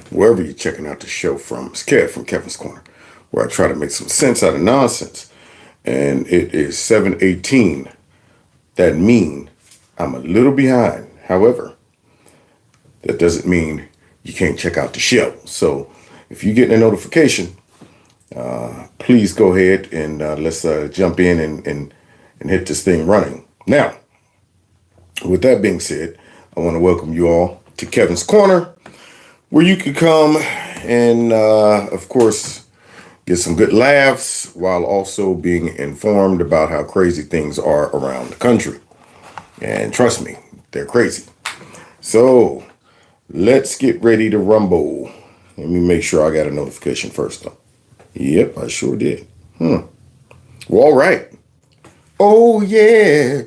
wherever you're checking out the show from. It's Kev from Kevin's Corner, where I try to make some sense out of nonsense. And it is 7:18. That mean I'm a little behind. However, that doesn't mean you can't check out the show. So if you're getting a notification, please go ahead and let's jump in and hit this thing running. Now, with that being said, I want to welcome you all to Kevin's Corner, where you can come and, of course, get some good laughs while also being informed about how crazy things are around the country. And trust me, they're crazy. So let's get ready to rumble. Let me make sure I got a notification first, though. Yep, I sure did. Well, all right. Oh, yeah.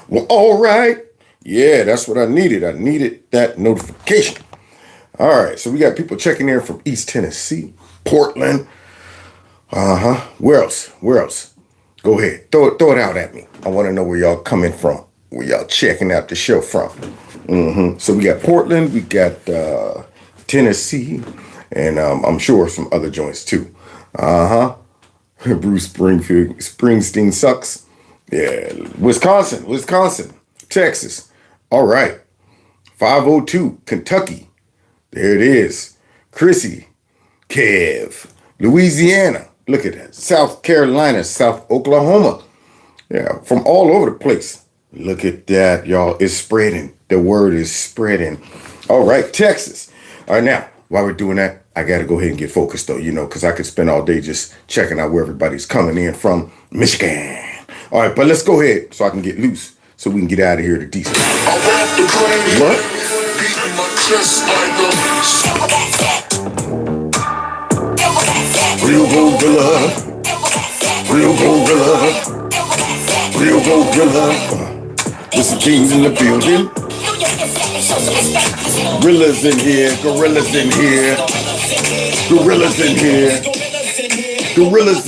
Well, all right. Yeah, that's what I needed. I needed that notification. All right, so we got people checking in from East Tennessee, Portland. Where else? Where else? Go ahead. Throw it out at me. I want to know where y'all coming from, where y'all checking out the show from. So we got Portland, we got Tennessee, and I'm sure some other joints too. Bruce Springsteen sucks. Yeah, Wisconsin, Texas. All right. 502, Kentucky. There it is. Chrissy, Kev, Louisiana. Look at that. South Carolina, South Oklahoma. Yeah, from all over the place. Look at that, y'all. It's spreading. The word is spreading. All right, Texas. All right, now, while we're doing that, I got to go ahead and get focused, though, because I could spend all day just checking out where everybody's coming in from. Michigan. All right, but let's go ahead so I can get loose so we can get out of here to decent. What? Real gorilla. There's some things in the building. Gorillas in here. Gorillas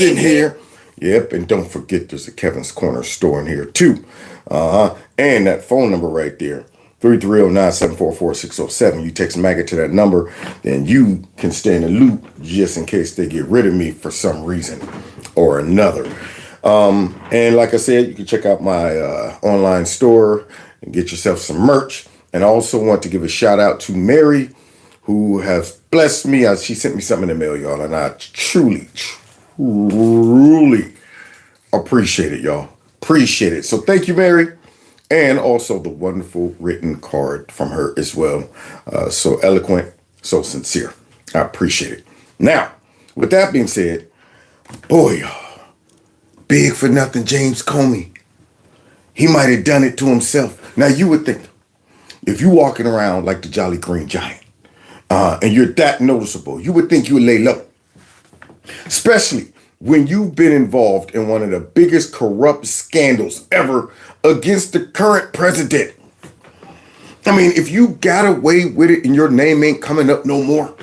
in here. Yep, and don't forget there's a Kevin's Corner store in here too. And that phone number right there, 330-974-4607. You text MAGA to that number, then you can stay in the loop just in case they get rid of me for some reason or another. And like I said, you can check out my online store and get yourself some merch. And I also want to give a shout out to Mary, who has blessed me. She sent me something in the mail, y'all, and I truly appreciate it, y'all. Appreciate it. So thank you, Mary. And also the wonderful written card from her as well. So eloquent, so sincere. I appreciate it. Now, with that being said, boy, y'all, big for nothing James Comey. He might have done it to himself. Now, you would think, if you walking around like the Jolly Green Giant, and you're that noticeable, you would think you would lay low. Especially when you've been involved in one of the biggest corrupt scandals ever against the current president. I mean, if you got away with it and your name ain't coming up no more,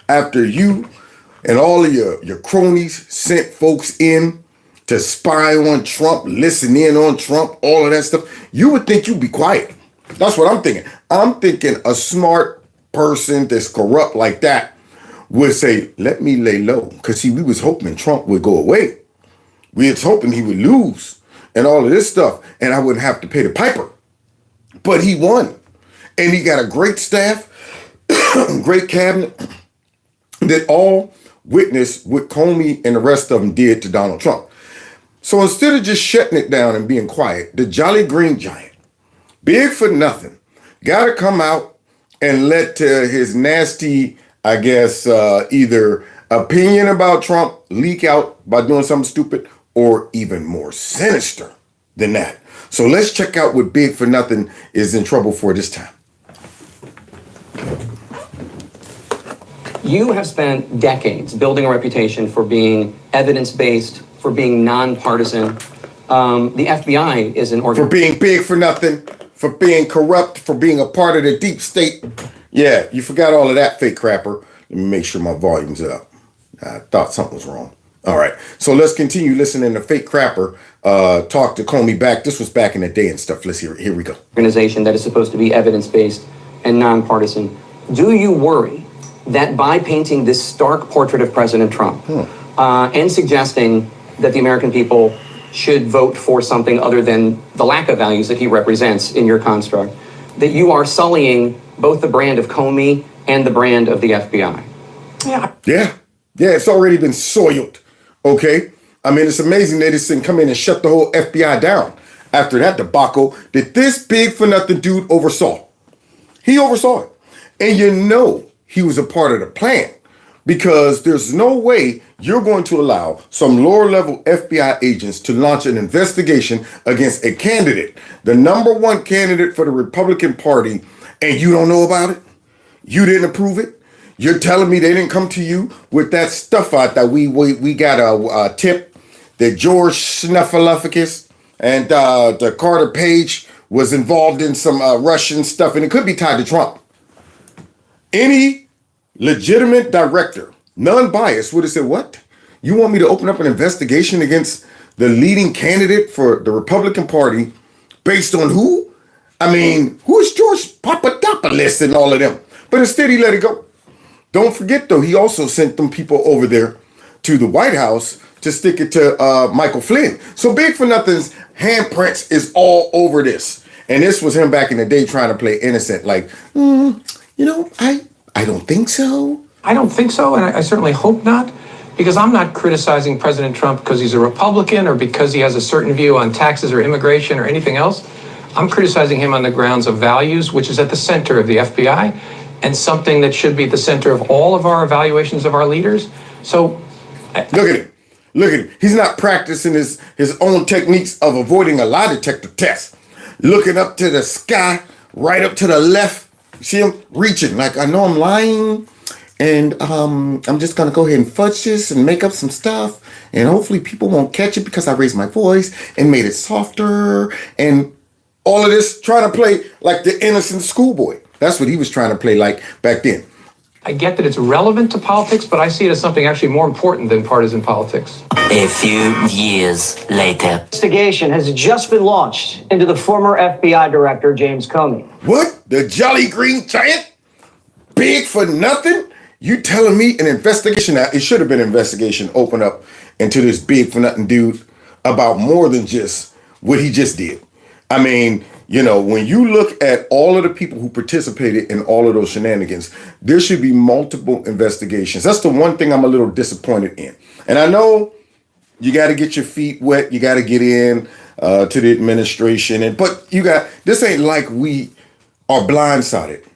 after you and all of your cronies sent folks in to spy on Trump, listen in on Trump, all of that stuff, you would think you'd be quiet. That's what I'm thinking. I'm thinking a smart person that's corrupt like that would say, let me lay low. Because, see, we was hoping Trump would go away. We was hoping he would lose and all of this stuff, and I wouldn't have to pay the piper. But he won. And he got a great staff, great cabinet, that all witnessed what Comey and the rest of them did to Donald Trump. So instead of just shutting it down and being quiet, the Jolly Green Giant, big for nothing, got to come out and let his nasty, I guess, either opinion about Trump leak out by doing something stupid or even more sinister than that. So let's check out what Big for Nothing is in trouble for this time. You have spent decades building a reputation for being evidence-based, for being nonpartisan. The FBI is an For being big for nothing, for being corrupt, for being a part of the deep state. Yeah, you forgot all of that, fake crapper. Let me make sure my volume's up. I thought something was wrong. All right, so let's continue listening to fake crapper talk to Comey back. This was back in the day and stuff. Let's hear it. Here we go. Organization that is supposed to be evidence-based and nonpartisan. Do you worry that by painting this stark portrait of President Trump and suggesting that the American people should vote for something other than the lack of values that he represents in your construct, that you are sullying both the brand of Comey and the brand of the FBI? Yeah, it's already been soiled, okay? I mean, it's amazing they just didn't come in and shut the whole FBI down after that debacle that this big-for-nothing dude oversaw. He oversaw it. And you know he was a part of the plan, because there's no way you're going to allow some lower-level FBI agents to launch an investigation against a candidate, the #1 candidate for the Republican Party, and you don't know about it? You didn't approve it? You're telling me they didn't come to you with that stuff out that we got a tip that George Snuffleupagus and the Carter Page was involved in some Russian stuff, and it could be tied to Trump. Any legitimate director, non-biased, would have said, what? You want me to open up an investigation against the leading candidate for the Republican Party based on who? I mean, who is George Papadopoulos and all of them? But instead he let it go. Don't forget, though, he also sent them people over there to the White House to stick it to Michael Flynn. So Big for Nothing's handprints is all over this. And this was him back in the day trying to play innocent, like, I don't think so. I don't think so, and I certainly hope not, because I'm not criticizing President Trump because he's a Republican or because he has a certain view on taxes or immigration or anything else. I'm criticizing him on the grounds of values, which is at the center of the FBI, and something that should be at the center of all of our evaluations of our leaders. So, Look at him. Look at him. He's not practicing his own techniques of avoiding a lie detector test. Looking up to the sky, right up to the left. See him reaching like, I know I'm lying, and I'm just going to go ahead and fudge this and make up some stuff, and hopefully people won't catch it because I raised my voice and made it softer, and all of this trying to play like the innocent schoolboy. That's what he was trying to play like back then. I get that it's relevant to politics, but I see it as something actually more important than partisan politics. A few years later. Investigation has just been launched into the former FBI director, James Comey. What? The Jolly Green Giant? Big for nothing? You telling me an investigation? Now, it should have been an investigation open up into this big for nothing dude about more than just what he just did. I mean, when you look at all of the people who participated in all of those shenanigans, there should be multiple investigations. That's the one thing I'm a little disappointed in. And I know you got to get your feet wet. You got to get in to the administration. But this ain't like we are blindsided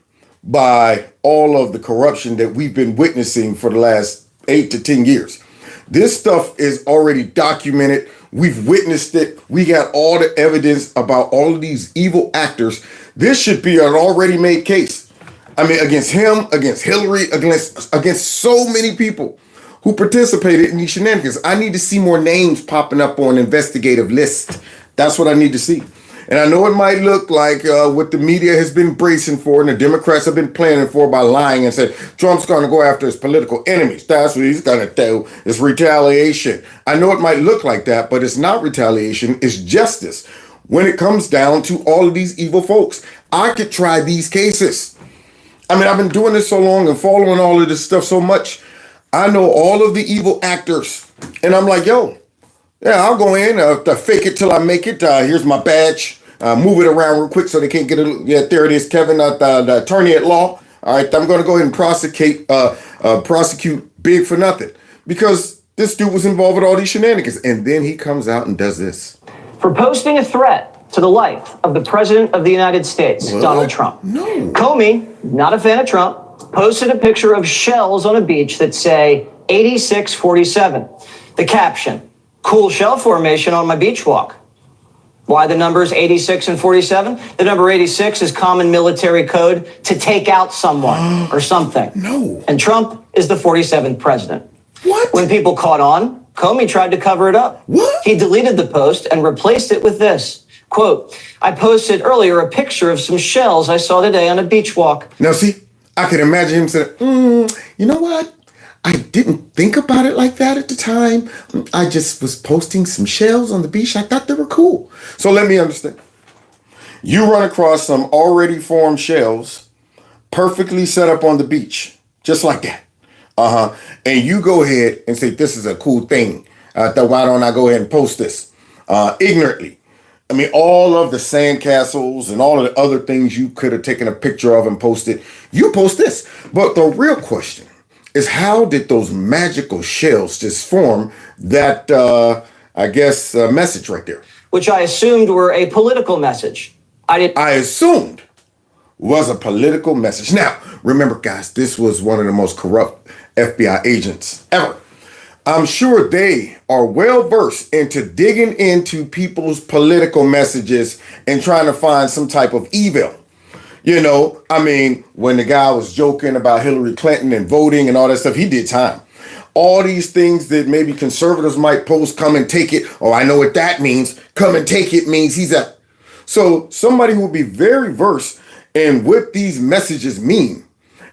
by all of the corruption that we've been witnessing for the last 8 to 10 years. This stuff is already documented. We've witnessed it. We got all the evidence about all of these evil actors. This should be an already made case. I mean, against him, against Hillary, against so many people who participated in these shenanigans. I need to see more names popping up on investigative lists. That's what I need to see. And I know it might look like what the media has been bracing for and the Democrats have been planning for by lying and said Trump's going to go after his political enemies. That's what he's going to do. It's retaliation. I know it might look like that, but it's not retaliation. It's justice. When it comes down to all of these evil folks, I could try these cases. I mean, I've been doing this so long and following all of this stuff so much. I know all of the evil actors. And I'm like, yeah, I'll go in, fake it till I make it. Here's my badge. Move it around real quick so they can't get it. Yeah, there it is, Kevin, the attorney at law. All right, I'm going to go ahead and prosecute Big for nothing because this dude was involved with all these shenanigans. And then he comes out and does this. For posting a threat to the life of the President of the United States, What? Donald Trump. No. Comey, not a fan of Trump, posted a picture of shells on a beach that say 8647. The caption, cool shell formation on my beach walk. Why the numbers 86 and 47? The number 86 is common military code to take out someone or something. No. And Trump is the 47th president. What? When people caught on, Comey tried to cover it up. What? He deleted the post and replaced it with this. Quote, I posted earlier a picture of some shells I saw today on a beach walk. Now, see, I can imagine him saying, you know what? I didn't think about it like that at the time. I just was posting some shells on the beach. I thought they were cool. So let me understand. You run across some already formed shells perfectly set up on the beach, just like that. And you go ahead and say, this is a cool thing. Why don't I go ahead and post this? Ignorantly. I mean, all of the sandcastles and all of the other things you could have taken a picture of and posted, you post this. But the real question is, how did those magical shells just form that, message right there? Which I assumed were a political message. I assumed was a political message. Now, remember, guys, this was one of the most corrupt FBI agents ever. I'm sure they are well versed into digging into people's political messages and trying to find some type of evil. You know, I mean, when the guy was joking about Hillary Clinton and voting and all that stuff, he did time. All these things that maybe conservatives might post, come and take it. Oh, I know what that means. Come and take it means he's a... So somebody who will be very versed in what these messages mean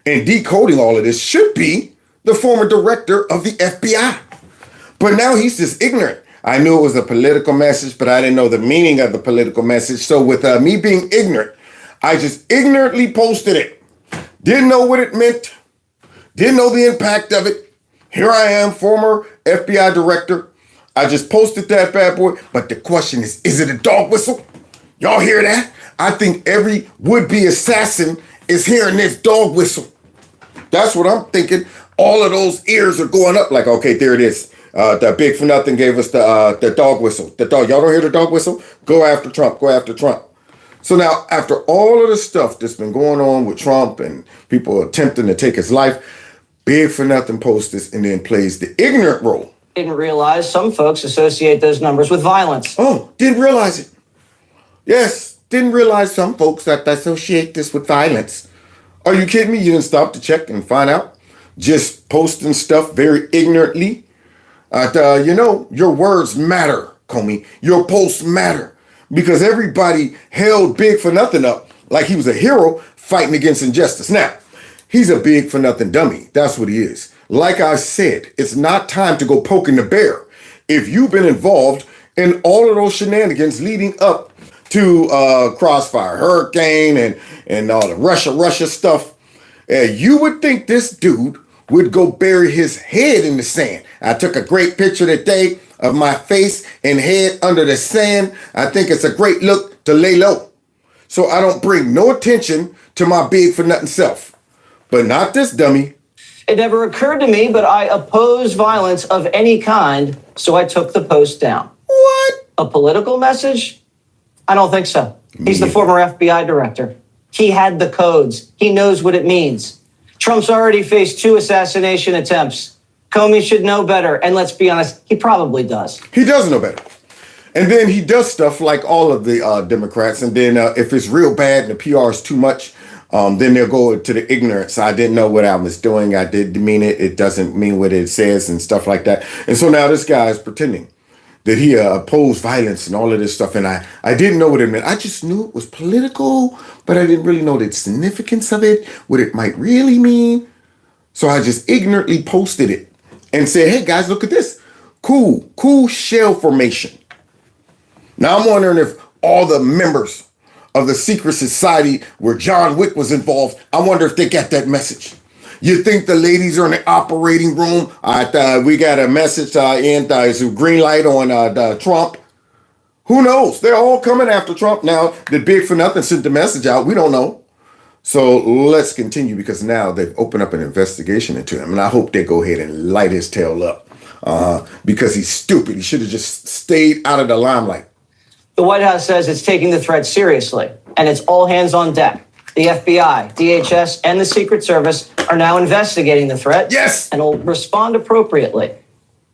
and decoding all of this should be the former director of the FBI. But now he's just ignorant. I knew it was a political message, but I didn't know the meaning of the political message. So with me being ignorant, I just ignorantly posted it. Didn't know what it meant. Didn't know the impact of it. Here I am, former FBI director. I just posted that bad boy. But the question is it a dog whistle? Y'all hear that? I think every would-be assassin is hearing this dog whistle. That's what I'm thinking. All of those ears are going up like, okay, there it is. The Big for Nothing gave us the dog whistle. The dog, y'all don't hear the dog whistle? Go after Trump. Go after Trump. So now, after all of the stuff that's been going on with Trump and people attempting to take his life, Big for Nothing posts this and then plays the ignorant role. Didn't realize some folks associate those numbers with violence. Oh, didn't realize it. Yes, didn't realize some folks that associate this with violence. Are you kidding me? You didn't stop to check and find out? Just posting stuff very ignorantly. Your words matter, Comey. Your posts matter. Because everybody held Big for Nothing up like he was a hero fighting against injustice. Now, he's a Big for Nothing dummy. That's what he is. Like I said, it's not time to go poking the bear. If you've been involved in all of those shenanigans leading up to Crossfire, Hurricane, and all the Russia stuff, you would think this dude would go bury his head in the sand. I took a great picture today of my face and head under the sand. I think it's a great look to lay low. So I don't bring no attention to my Big for Nothing self. But not this dummy. It never occurred to me, but I oppose violence of any kind, so I took the post down. What? A political message? I don't think so. He's the former FBI director. He had the codes. He knows what it means. Trump's already faced 2 assassination attempts. Comey should know better. And let's be honest, he probably does. He does know better. And then he does stuff like all of the Democrats. And then if it's real bad and the PR is too much, then they'll go to the ignorance. I didn't know what I was doing. I didn't mean it. It doesn't mean what it says and stuff like that. And so now this guy is pretending that he opposed violence and all of this stuff. And I didn't know what it meant. I just knew it was political, but I didn't really know the significance of it, what it might really mean. So I just ignorantly posted it and said, hey guys, look at this. Cool shell formation. Now I'm wondering if all the members of the secret society where John Wick was involved, I wonder if they got that message. You think the ladies are in the operating room? We got a message in green light on Trump. Who knows? They're all coming after Trump now. Did Big for Nothing sent the message out? We don't know. So let's continue because now they've opened up an investigation into him. And I hope they go ahead and light his tail up because he's stupid. He should have just stayed out of the limelight. The White House says it's taking the threat seriously, and it's all hands on deck. The FBI, DHS, and the Secret Service are now investigating the threat. Yes! And will respond appropriately.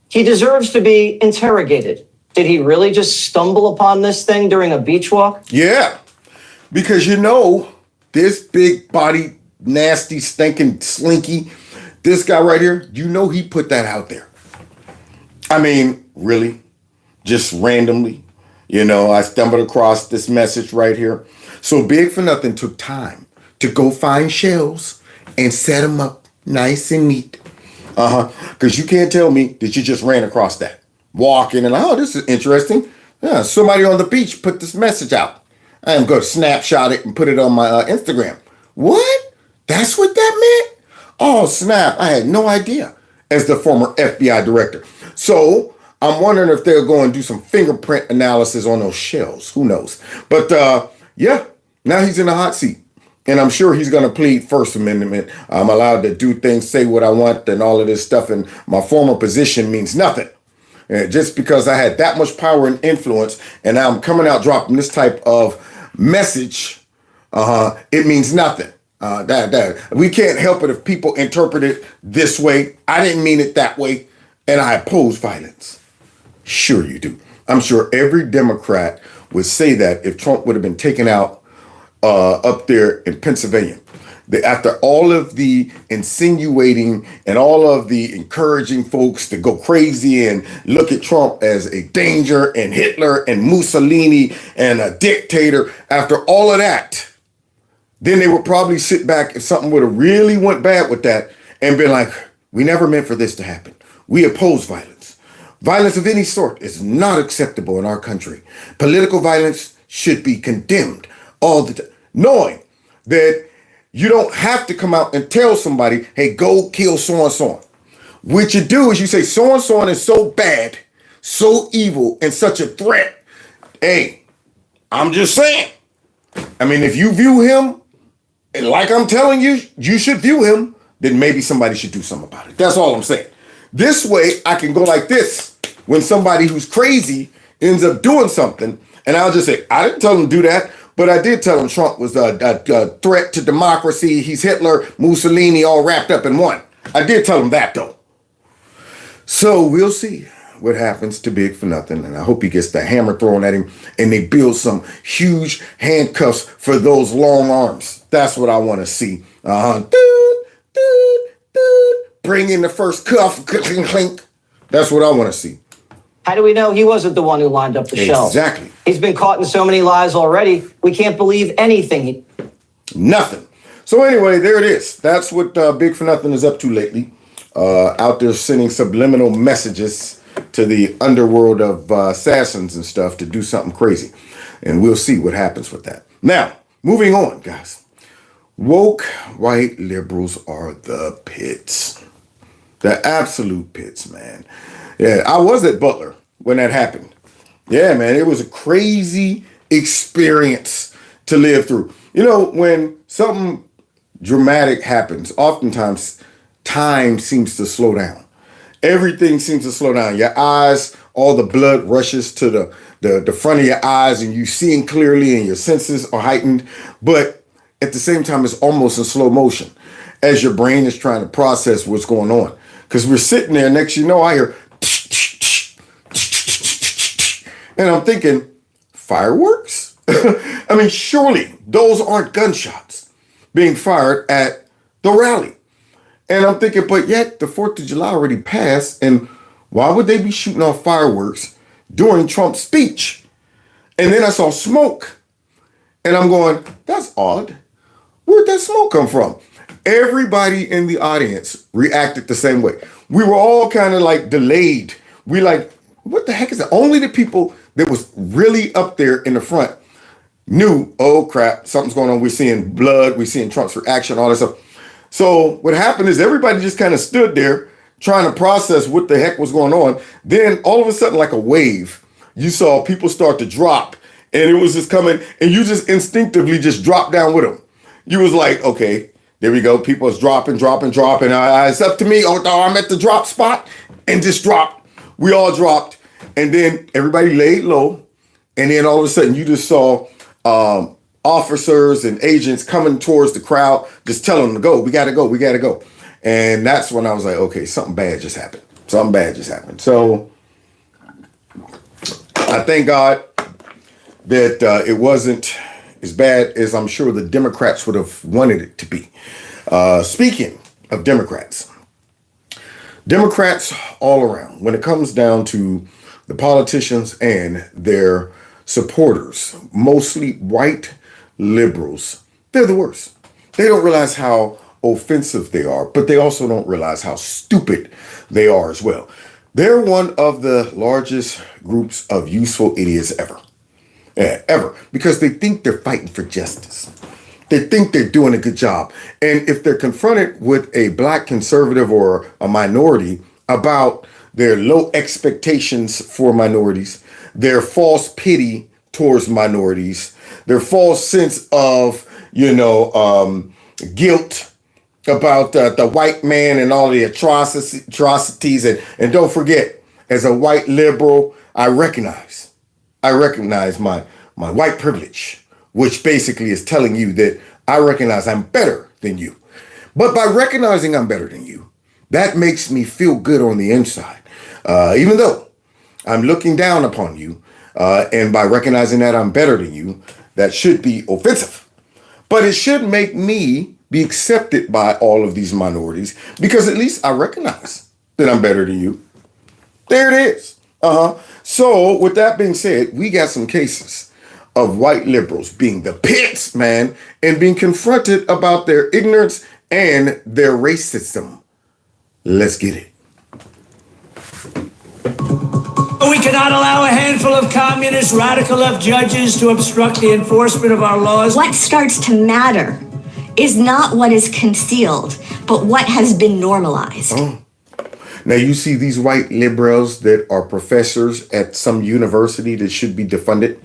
He deserves to be interrogated. Did he really just stumble upon this thing during a beach walk? Yeah, because this big body, nasty, stinking, slinky, this guy right here, he put that out there. I mean, really? Just randomly? I stumbled across this message right here. So Big for Nothing took time to go find shells and set them up nice and neat. Because you can't tell me that you just ran across that. Walking and, this is interesting. Yeah, somebody on the beach put this message out. I am going to snapshot it and put it on my Instagram. What? That's what that meant? Oh, snap. I had no idea as the former FBI director. So I'm wondering if they're going to do some fingerprint analysis on those shells. Who knows? But yeah, now he's in the hot seat. And I'm sure he's going to plead First Amendment. I'm allowed to do things, say what I want, and all of this stuff. And my former position means nothing. Just because I had that much power and influence, and now I'm coming out dropping this type of message, it means nothing. That we can't help it if people interpret it this way. I didn't mean it that way, and I oppose violence. Sure you do. I'm sure every Democrat would say that if Trump would have been taken out up there in Pennsylvania. After all of the insinuating and all of the encouraging folks to go crazy and look at Trump as a danger and Hitler and Mussolini and a dictator, after all of that, then they would probably sit back if something would have really went bad with that and been like, we never meant for this to happen. We oppose violence. Violence of any sort is not acceptable in our country. Political violence should be condemned all the time, knowing that you don't have to come out and tell somebody, hey, go kill so-and-so. What you do is you say, so-and-so is so bad, so evil, and such a threat. Hey, I'm just saying. I mean, if you view him, and like I'm telling you, you should view him, then maybe somebody should do something about it. That's all I'm saying. This way, I can go like this. When somebody who's crazy ends up doing something, and I'll just say, I didn't tell him to do that. But I did tell him Trump was a threat to democracy. He's Hitler, Mussolini, all wrapped up in one. I did tell him that, though. So we'll see what happens to Big for Nothing. And I hope he gets the hammer thrown at him and they build some huge handcuffs for those long arms. That's what I want to see. Bring in the first cuff. Clink, clink. That's what I want to see. How do we know he wasn't the one who lined up the shells? Exactly. He's been caught in so many lies already. We can't believe anything. Nothing. So anyway, there it is. That's what Big for Nothing is up to lately. Out there sending subliminal messages to the underworld of assassins and stuff to do something crazy. And we'll see what happens with that. Now, moving on, guys. Woke white liberals are the pits. The absolute pits, man. Yeah, I was at Butler when that happened. Yeah, man, it was a crazy experience to live through. You know, when something dramatic happens, oftentimes time seems to slow down. Everything seems to slow down. Your eyes, all the blood rushes to the front of your eyes and you seeing clearly and your senses are heightened. But at the same time, it's almost in slow motion as your brain is trying to process what's going on. Because we're sitting there, next you know, I hear, and I'm thinking, fireworks? I mean, surely those aren't gunshots being fired at the rally. And I'm thinking, but yet the 4th of July already passed. And why would they be shooting off fireworks during Trump's speech? And then I saw smoke. And I'm going, that's odd. Where'd that smoke come from? Everybody in the audience reacted the same way. We were all kind of like delayed. We like, what the heck is that? Only the people that was really up there in the front knew, oh crap, something's going on. We're seeing blood. We're seeing Trump's reaction, all that stuff. So what happened is everybody just kind of stood there trying to process what the heck was going on. Then all of a sudden, like a wave, you saw people start to drop and it was just coming and you just instinctively just dropped down with them. You was like, okay, there we go. People is dropping. It's up to me. Oh, I'm at the drop spot and just dropped. We all dropped. And then everybody laid low. And then all of a sudden you just saw officers and agents coming towards the crowd, just telling them to go. We got to go. And that's when I was like, okay, something bad just happened. So I thank God that it wasn't as bad as I'm sure the Democrats would have wanted it to be. Speaking of Democrats all around, when it comes down to the politicians and their supporters, mostly white liberals, they're the worst. They don't realize how offensive they are, but they also don't realize how stupid they are as well. They're one of the largest groups of useful idiots ever. Ever, because they think they're fighting for justice. They think they're doing a good job. And if they're confronted with a black conservative or a minority about their low expectations for minorities, their false pity towards minorities, their false sense of, guilt about the white man and all the atrocities. And don't forget, as a white liberal, I recognize my white privilege, which basically is telling you that I recognize I'm better than you. But by recognizing I'm better than you, that makes me feel good on the inside. Even though I'm looking down upon you, and by recognizing that I'm better than you, that should be offensive. But it should make me be accepted by all of these minorities because at least I recognize that I'm better than you. There it is. So with that being said, we got some cases of white liberals being the pits, man, and being confronted about their ignorance and their racism. Let's get it. We cannot allow a handful of communist radical left judges to obstruct the enforcement of our laws. What starts to matter is not what is concealed, but what has been normalized. Now you see these white liberals that are professors at some university that should be defunded.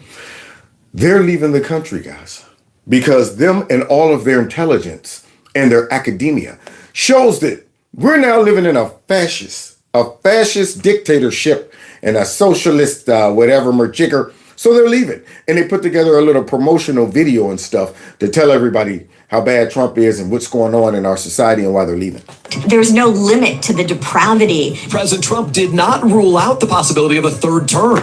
They're leaving the country, guys, because them and all of their intelligence and their academia shows that we're now living in a fascist dictatorship and a socialist, whatever, merjigger. So they're leaving. And they put together a little promotional video and stuff to tell everybody how bad Trump is and what's going on in our society and why they're leaving. There's no limit to the depravity. President Trump did not rule out the possibility of a third term.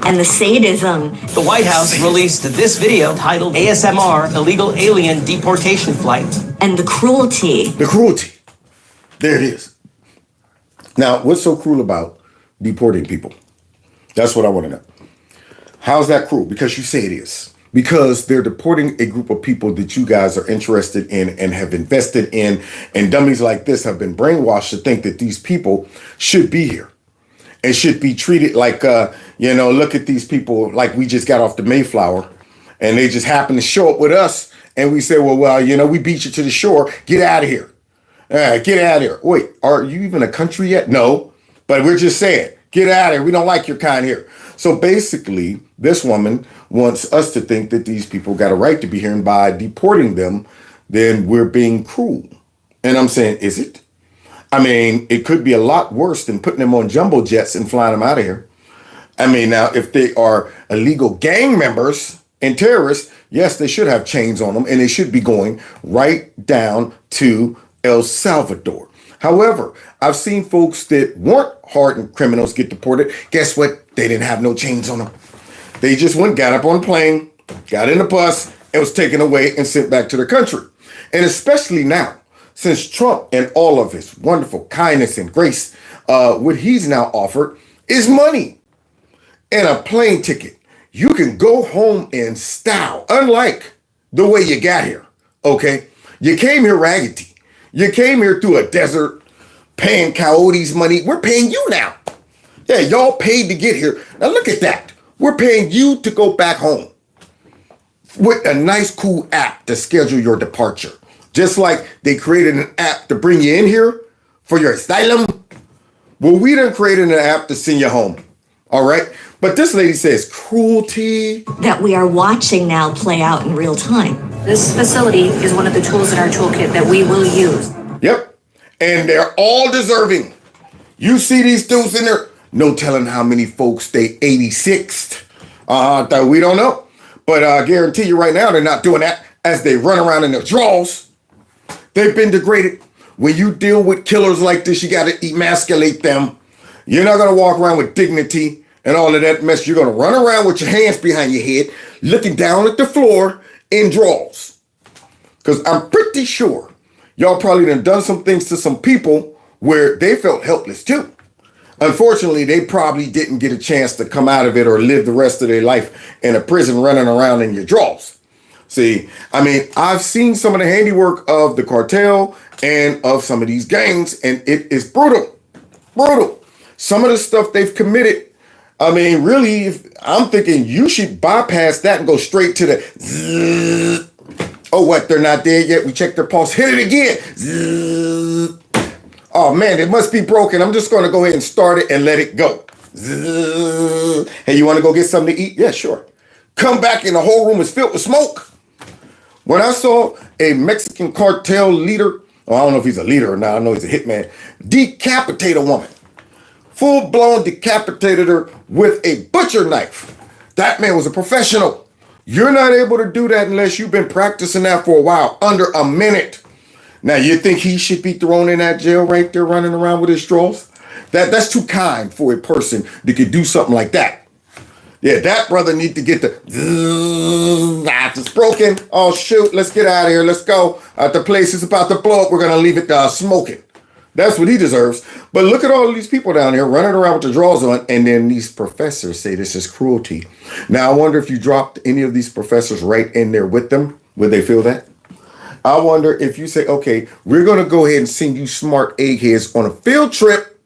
And the sadism. The White House released this video titled ASMR, Illegal Alien Deportation Flight. And the cruelty. The cruelty. There it is. Now, what's so cruel about deporting people? That's what I want to know. How's that cruel? Because you say it is. Because they're deporting a group of people that you guys are interested in and have invested in. And dummies like this have been brainwashed to think that these people should be here and should be treated like, look at these people like we just got off the Mayflower and they just happen to show up with us. And we say, we beat you to the shore. Get out of here. Get out of here. Wait, are you even a country yet? No, but we're just saying, get out of here. We don't like your kind here. So basically, this woman wants us to think that these people got a right to be here, and by deporting them, then we're being cruel. And I'm saying, is it? I mean, it could be a lot worse than putting them on jumbo jets and flying them out of here. I mean, now, if they are illegal gang members and terrorists, yes, they should have chains on them, and they should be going right down to El Salvador. However, I've seen folks that weren't hardened criminals get deported. Guess what? They didn't have no chains on them. They just got up on a plane, got in a bus, and was taken away and sent back to their country. And especially now, since Trump and all of his wonderful kindness and grace, what he's now offered is money and a plane ticket. You can go home in style, unlike the way you got here, okay? You came here raggedy. You came here through a desert, paying coyotes money. We're paying you now. Yeah, y'all paid to get here. Now look at that. We're paying you to go back home with a nice, cool app to schedule your departure. Just like they created an app to bring you in here for your asylum. Well, we done created an app to send you home. All right. But this lady says cruelty. That we are watching now play out in real time. This facility is one of the tools in our toolkit that we will use. Yep. And they're all deserving. You see these dudes in there, no telling how many folks they 86th. That we don't know. But I guarantee you right now, they're not doing that as they run around in their drawers. They've been degraded. When you deal with killers like this, you got to emasculate them. You're not going to walk around with dignity and all of that mess. You're going to run around with your hands behind your head, looking down at the floor in drawers. Because I'm pretty sure y'all probably done some things to some people where they felt helpless too. Unfortunately, they probably didn't get a chance to come out of it or live the rest of their life in a prison running around in your drawers. See, I mean, I've seen some of the handiwork of the cartel and of some of these gangs, and it is brutal. Brutal. Some of the stuff they've committed, I mean, really, I'm thinking you should bypass that and go straight to the Oh, what? They're not dead yet? We checked their pulse. Hit it again. Zzz. Oh, man, it must be broken. I'm just going to go ahead and start it and let it go. Zzz. Hey, you want to go get something to eat? Yeah, sure. Come back and the whole room is filled with smoke. When I saw a Mexican cartel leader, I don't know if he's a leader or not, I know he's a hitman, decapitate a woman. Full-blown decapitated her with a butcher knife. That man was a professional. You're not able to do that unless you've been practicing that for a while, under a minute. Now, you think he should be thrown in that jail right there running around with his straws? That's too kind for a person that could do something like that. Yeah, that brother need to get the, it's broken. Oh, shoot, let's get out of here. Let's go. The place is about to blow up. We're going to leave it smoking. That's what he deserves. But look at all of these people down here running around with their drawers on, and then these professors say this is cruelty. Now, I wonder if you dropped any of these professors right in there with them, would they feel that? I wonder if you say, okay, we're going to go ahead and send you smart eggheads on a field trip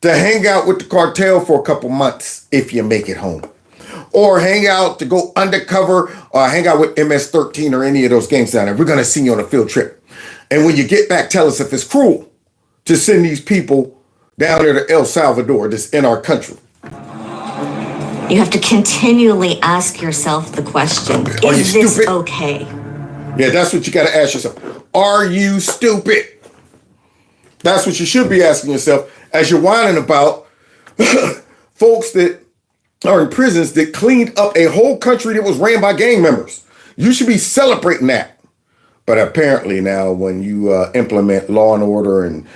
to hang out with the cartel for a couple months if you make it home. Or hang out to go undercover or hang out with MS-13 or any of those gangs down there. We're going to send you on a field trip. And when you get back, tell us if it's cruel to send these people down there to El Salvador, that's in our country. You have to continually ask yourself the question, is this okay? Yeah, that's what you got to ask yourself. Are you stupid? That's what you should be asking yourself as you're whining about folks that are in prisons that cleaned up a whole country that was ran by gang members. You should be celebrating that. But apparently now when you implement law and order and,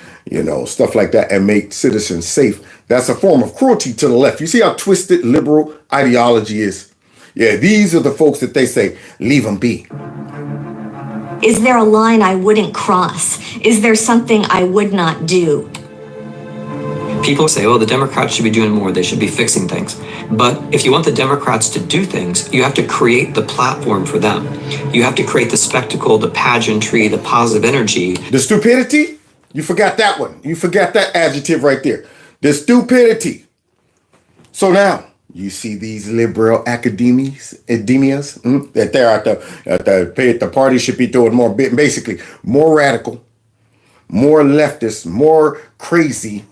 stuff like that and make citizens safe, that's a form of cruelty to the left. You see how twisted liberal ideology is? Yeah, these are the folks that they say, leave them be. Is there a line I wouldn't cross? Is there something I would not do? People say, oh, the Democrats should be doing more. They should be fixing things. But if you want the Democrats to do things, you have to create the platform for them. You have to create the spectacle, the pageantry, the positive energy. The stupidity? You forgot that one. You forgot that adjective right there. The stupidity. So now, you see these liberal academias that they're at the party should be doing more, basically more radical, more leftist, more crazy.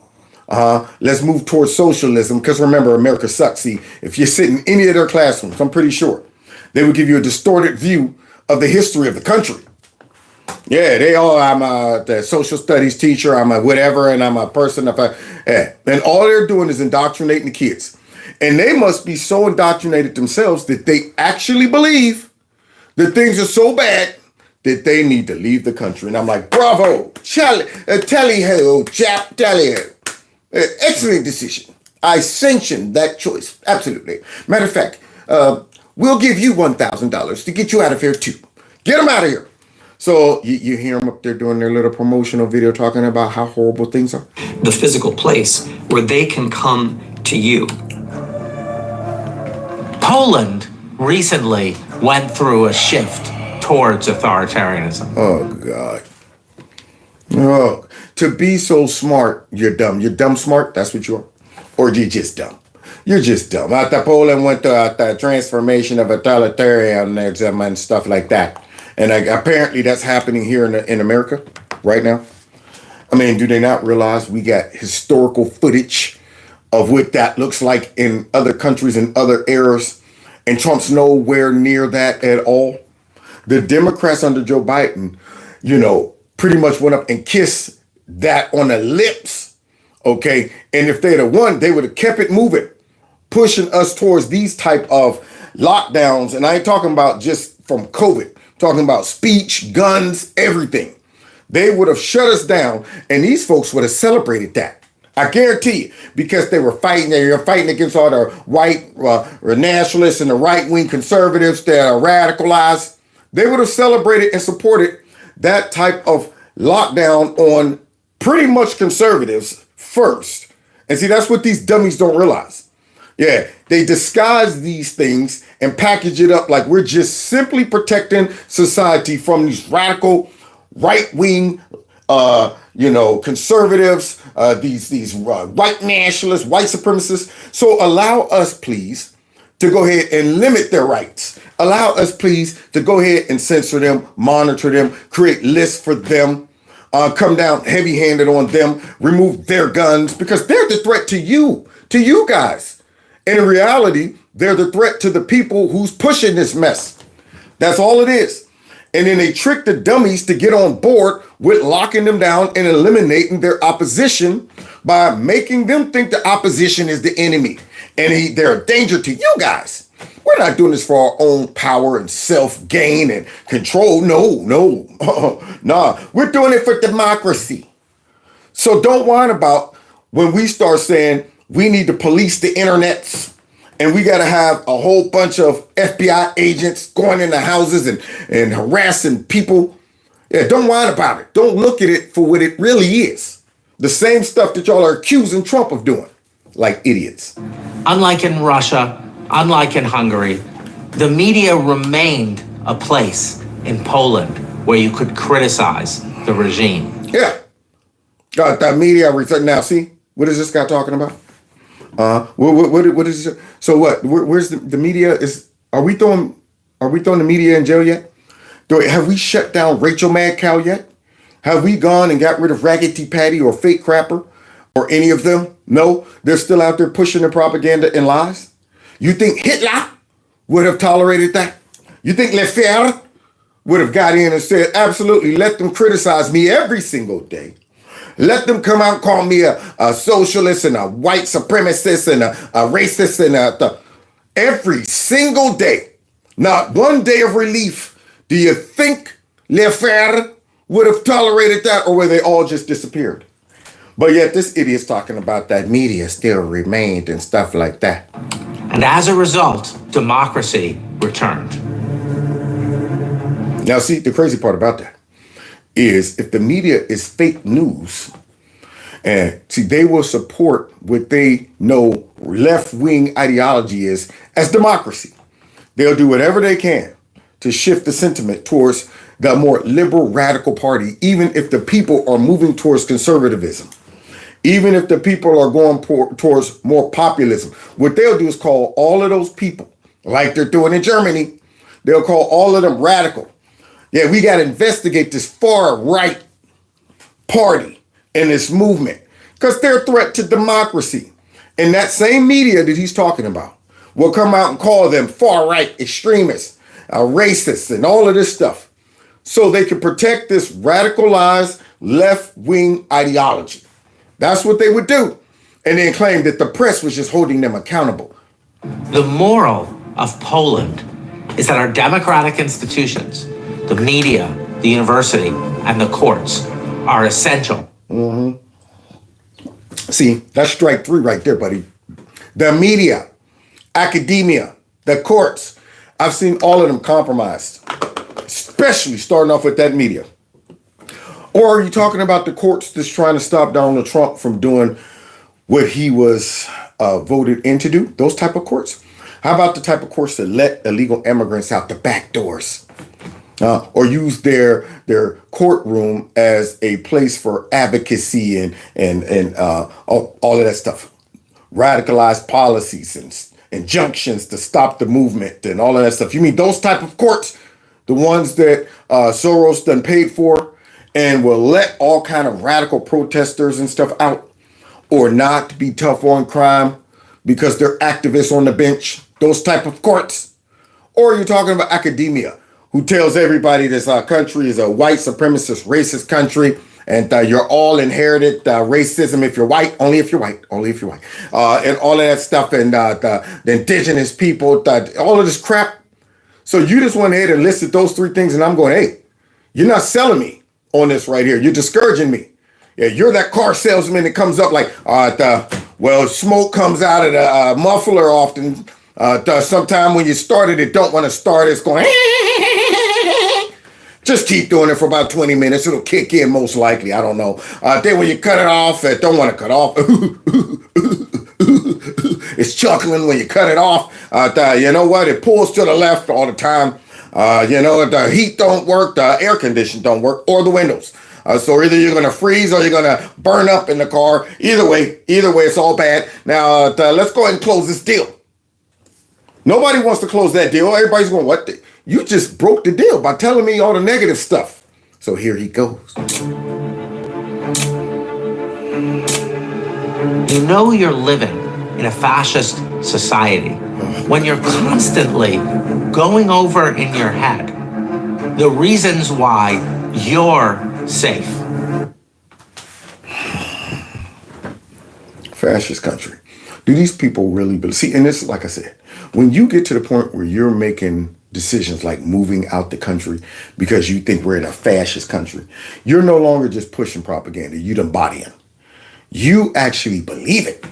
Let's move towards socialism, because remember, America sucks. See, if you sit in any of their classrooms, I'm pretty sure they would give you a distorted view of the history of the country. Yeah, I'm the social studies teacher, I'm a whatever, and I'm a person and all they're doing is indoctrinating the kids. And they must be so indoctrinated themselves that they actually believe that things are so bad that they need to leave the country. And I'm like, bravo, tally-ho, chap, tally-ho. Excellent decision. I sanction that choice. Absolutely. Matter of fact, we'll give you $1,000 to get you out of here too. Get them out of here. So you hear them up there doing their little promotional video talking about how horrible things are. The physical place where they can come to you. Poland recently went through a shift towards authoritarianism. Oh, God. Oh, to be so smart, you're dumb. You're dumb smart, that's what you are. Or you're just dumb. You're just dumb. After Poland went through the transformation of authoritarianism and stuff like that. And apparently that's happening here in America right now. I mean, do they not realize we got historical footage of what that looks like in other countries and other eras? And Trump's nowhere near that at all. The Democrats under Joe Biden, pretty much went up and kissed that on the lips, okay? And if they'd have won, they would have kept it moving, pushing us towards these type of lockdowns. And I ain't talking about just from COVID, talking about speech, guns, everything. They would have shut us down, and these folks would have celebrated that. I guarantee you, because they were fighting against all the white nationalists and the right-wing conservatives that are radicalized. They would have celebrated and supported that type of lockdown on pretty much conservatives first. And see, that's what these dummies don't realize. Yeah, they disguise these things and package it up like we're just simply protecting society from these radical right-wing, conservatives, these white nationalists, white supremacists. So allow us, please, to go ahead and limit their rights. Allow us, please, to go ahead and censor them, monitor them, create lists for them, come down heavy-handed on them, remove their guns, because they're the threat to you guys. And in reality, they're the threat to the people who's pushing this mess. That's all it is. And then they trick the dummies to get on board with locking them down and eliminating their opposition by making them think the opposition is the enemy. And they're a danger to you guys. We're not doing this for our own power and self-gain and control. No. Nah, we're doing it for democracy. So don't whine about when we start saying we need to police the internets and we got to have a whole bunch of FBI agents going into houses and harassing people. Yeah, don't whine about it. Don't look at it for what it really is. The same stuff that y'all are accusing Trump of doing, like idiots. Unlike in Russia, unlike in Hungary, the media remained a place in Poland where you could criticize the regime. Yeah. The media, now see, what is this guy talking about? What is this? So what? Where's the media? Are we throwing the media in jail yet? Have we shut down Rachel Madcow yet? Have we gone and got rid of Raggedy Patty or Fake Crapper or any of them? No, they're still out there pushing the propaganda and lies. You think Hitler would have tolerated that? You think Lefebvre would have got in and said, absolutely, let them criticize me every single day. Let them come out and call me a socialist and a white supremacist and a racist and every single day. Not one day of relief. Do you think Lefebvre would have tolerated that, or were they all just disappeared? But yet this idiot's talking about that media still remained and stuff like that. And as a result, democracy returned. Now, see, the crazy part about that is if the media is fake news, and see, they will support what they know left-wing ideology is as democracy. They'll do whatever they can to shift the sentiment towards the more liberal radical party, even if the people are moving towards conservatism, even if the people are going towards more populism. What they'll do is call all of those people, like they're doing in Germany, they'll call all of them radical. Yeah, we got to investigate this far right party and this movement because they're a threat to democracy. And that same media that he's talking about will come out and call them far right extremists, racists, and all of this stuff so they can protect this radicalized left-wing ideology. That's what they would do. And then claim that the press was just holding them accountable. The moral of Poland is that our democratic institutions, the media, the university, and the courts are essential. Mm-hmm. See, that's strike 3 right there, buddy. The media, academia, the courts. I've seen all of them compromised, especially starting off with that media. Or are you talking about the courts that's trying to stop Donald Trump from doing what he was voted in to do? Those type of courts? How about the type of courts that let illegal immigrants out the back doors? Or use their courtroom as a place for advocacy and all of that stuff. Radicalized policies and injunctions to stop the movement and all of that stuff. You mean those type of courts, the ones that Soros done paid for and will let all kind of radical protesters and stuff out, or not be tough on crime because they're activists on the bench? Those type of courts? Or you're talking about academia, who tells everybody this country is a white supremacist, racist country, and you're all inherited racism if you're white, only if you're white, only if you're white, and all of that stuff, and the indigenous people, all of this crap. So you just went ahead and listed those 3 things, and I'm going, hey, you're not selling me on this right here. You're discouraging me. Yeah, you're that car salesman that comes up like, smoke comes out of the muffler often. Sometime when you started it, don't want to start, it's going, just keep doing it for about 20 minutes. It'll kick in most likely. I don't know. Then when you cut it off, don't want to cut off. It's chuckling when you cut it off. You know what? It pulls to the left all the time. The heat don't work, the air condition don't work, or the windows. So either you're going to freeze or you're going to burn up in the car. Either way, it's all bad. Now, let's go ahead and close this deal. Nobody wants to close that deal. Everybody's going, what? You just broke the deal by telling me all the negative stuff. So here he goes. You know you're living in a fascist society when you're constantly going over in your head the reasons why you're safe. Fascist country. Do these people really believe? See, and this, like I said, when you get to the point where you're making decisions like moving out the country because you think we're in a fascist country, you're no longer just pushing propaganda. You're embodying. You actually believe it.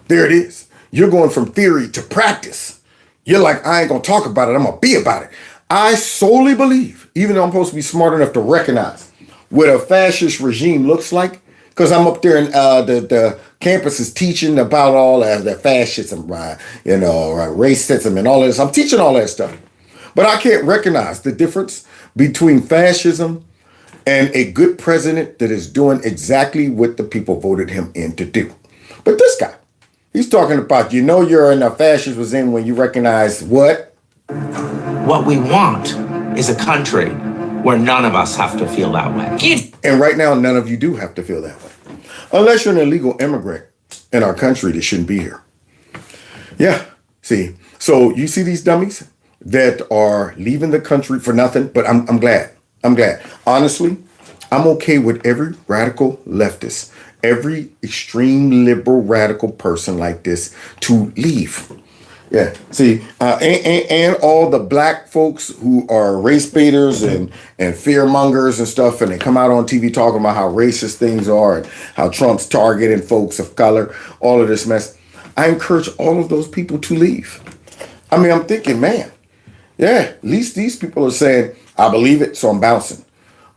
There it is. You're going from theory to practice. You're like, I ain't gonna talk about it. I'm gonna be about it. I solely believe, even though I'm supposed to be smart enough to recognize what a fascist regime looks like, because I'm up there in the campus is teaching about all the fascism, racism and all this. I'm teaching all that stuff. But I can't recognize the difference between fascism and a good president that is doing exactly what the people voted him in to do. But this guy, he's talking about, you're in a fascist regime when you recognize what? What we want is a country where none of us have to feel that way. And right now, none of you do have to feel that way. Unless you're an illegal immigrant in our country that shouldn't be here. Yeah, see. So you see these dummies that are leaving the country for nothing, but I'm glad. I'm glad. Honestly, I'm okay with every radical leftist, every extreme liberal radical person like this to leave. Yeah, see, and all the black folks who are race baiters and fear mongers and stuff, and they come out on TV talking about how racist things are and how Trump's targeting folks of color, all of this mess. I encourage all of those people to leave. I mean, I'm thinking, man, yeah, at least these people are saying, I believe it, so I'm bouncing.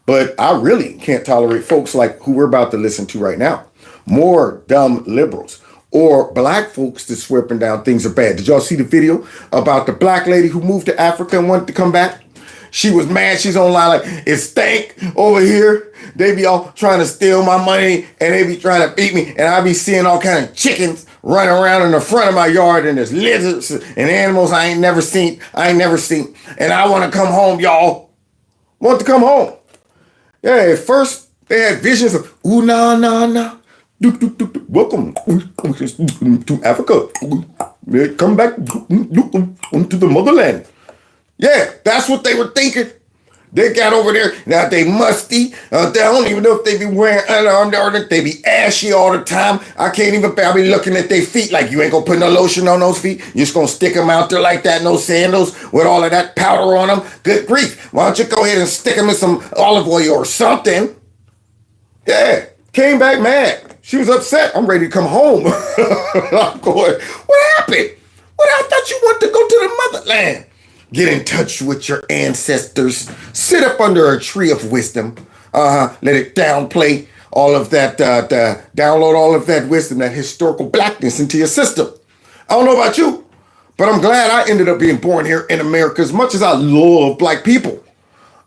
But I really can't tolerate folks like who we're about to listen to right now. More dumb liberals. Or black folks that swear up and down things are bad. Did y'all see the video about the black lady who moved to Africa and wanted to come back? She was mad. She's online like, it stank over here. They be all trying to steal my money and they be trying to beat me. And I be seeing all kind of chickens running around in the front of my yard and there's lizards and animals I ain't never seen. And I want to come home, y'all. Want to come home. Yeah, at first they had visions of, ooh, nah. Welcome to Africa. Come back to the motherland. Yeah, that's what they were thinking. They got over there. Now they musty. They don't even know if they be wearing underarm. They be ashy all the time. I can't even. I be looking at their feet like you ain't gonna put no lotion on those feet. You're just gonna stick them out there like that. No sandals with all of that powder on them. Good grief. Why don't you go ahead and stick them in some olive oil or something? Yeah, came back mad. She was upset. I'm ready to come home. I'm going, what happened? I thought you wanted to go to the motherland. Get in touch with your ancestors. Sit up under a tree of wisdom. Let it downplay all of that, download all of that wisdom, that historical blackness into your system. I don't know about you, but I'm glad I ended up being born here in America. As much as I love black people,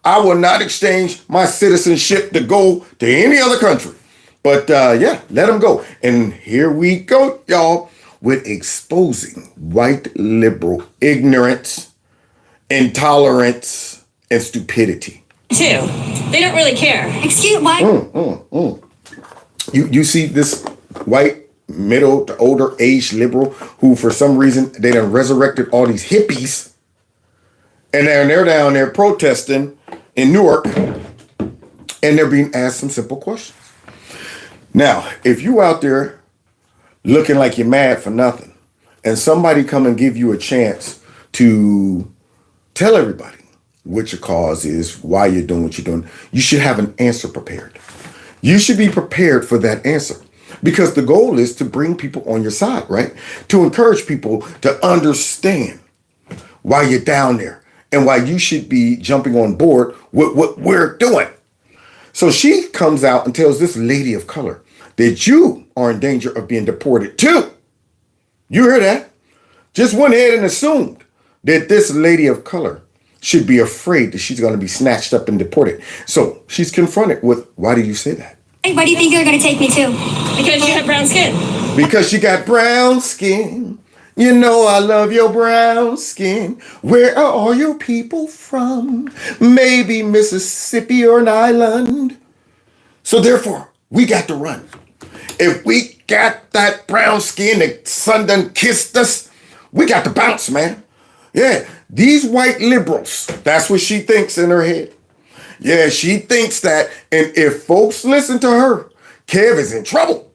I will not exchange my citizenship to go to any other country. But yeah, let them go. And here we go, y'all, with exposing white liberal ignorance, intolerance, and stupidity. Too. They don't really care. Excuse me. You see this white, middle to older age liberal who for some reason they done resurrected all these hippies and they're down there protesting in Newark and they're being asked some simple questions. Now, if you out there looking like you're mad for nothing and somebody come and give you a chance to tell everybody what your cause is, why you're doing what you're doing, you should have an answer prepared. You should be prepared for that answer because the goal is to bring people on your side, right? To encourage people to understand why you're down there and why you should be jumping on board with what we're doing. So she comes out and tells this lady of color that you are in danger of being deported too. You heard that? Just went ahead and assumed that this lady of color should be afraid that she's going to be snatched up and deported. So she's confronted with, why do you say that? Why do you think you're going to take me too? Because you have brown skin. Because she got brown skin. You know I love your brown skin. Where are all your people from? Maybe Mississippi or an island. So therefore, we got to run. If we got that brown skin, the sun done kissed us, we got to bounce, man. Yeah, these white liberals, that's what she thinks in her head. Yeah, she thinks that, and if folks listen to her, Kev is in trouble.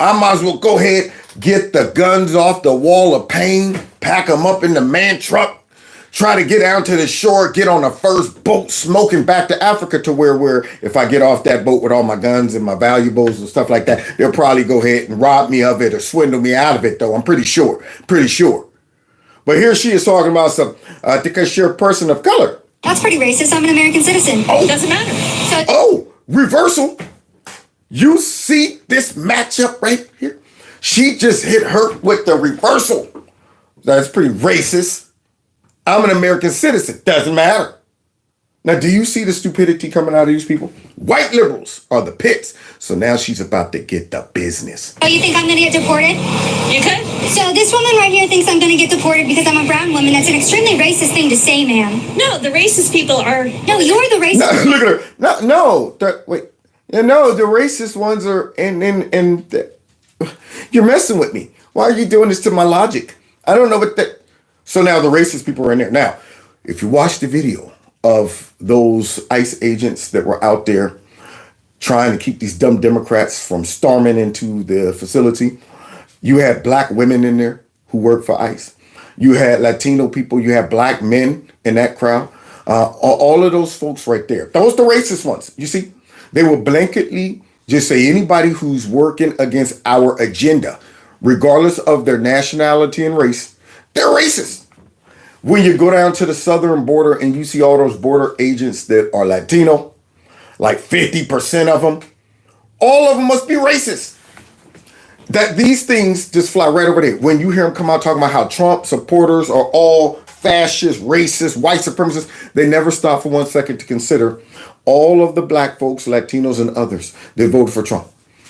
I might as well go ahead, get the guns off the wall of pain, pack them up in the man truck, try to get down to the shore, get on the first boat smoking back to Africa to where if I get off that boat with all my guns and my valuables and stuff like that, they'll probably go ahead and rob me of it or swindle me out of it, though. I'm pretty sure. But here she is talking about some, because you're a person of color. That's pretty racist. I'm an American citizen. Oh. It doesn't matter. So Reversal. You see this matchup right here? She just hit her with the reversal. That's pretty racist. I'm an American citizen. Doesn't matter. Now, do you see the stupidity coming out of these people? White liberals are the pits. So now she's about to get the business. Oh, you think I'm going to get deported? You could. So this woman right here thinks I'm going to get deported because I'm a brown woman. That's an extremely racist thing to say, ma'am. No, the racist people are... No, you're the racist... No, look at her. No. Wait. No, the racist ones are... You're messing with me. Why are you doing this to my logic? I don't know what that... So now the racist people are in there. Now, if you watch the video of those ICE agents that were out there trying to keep these dumb Democrats from storming into the facility, you had black women in there who worked for ICE. You had Latino people. You had black men in that crowd. All of those folks right there. Those the racist ones. You see, they will blanketly just say anybody who's working against our agenda, regardless of their nationality and race, they're racist. When you go down to the southern border and you see all those border agents that are Latino, like 50% of them, all of them must be racist. That these things just fly right over there. When you hear them come out talking about how Trump supporters are all fascist, racist, white supremacists, they never stop for 1 second to consider all of the black folks, Latinos, and others that voted for Trump.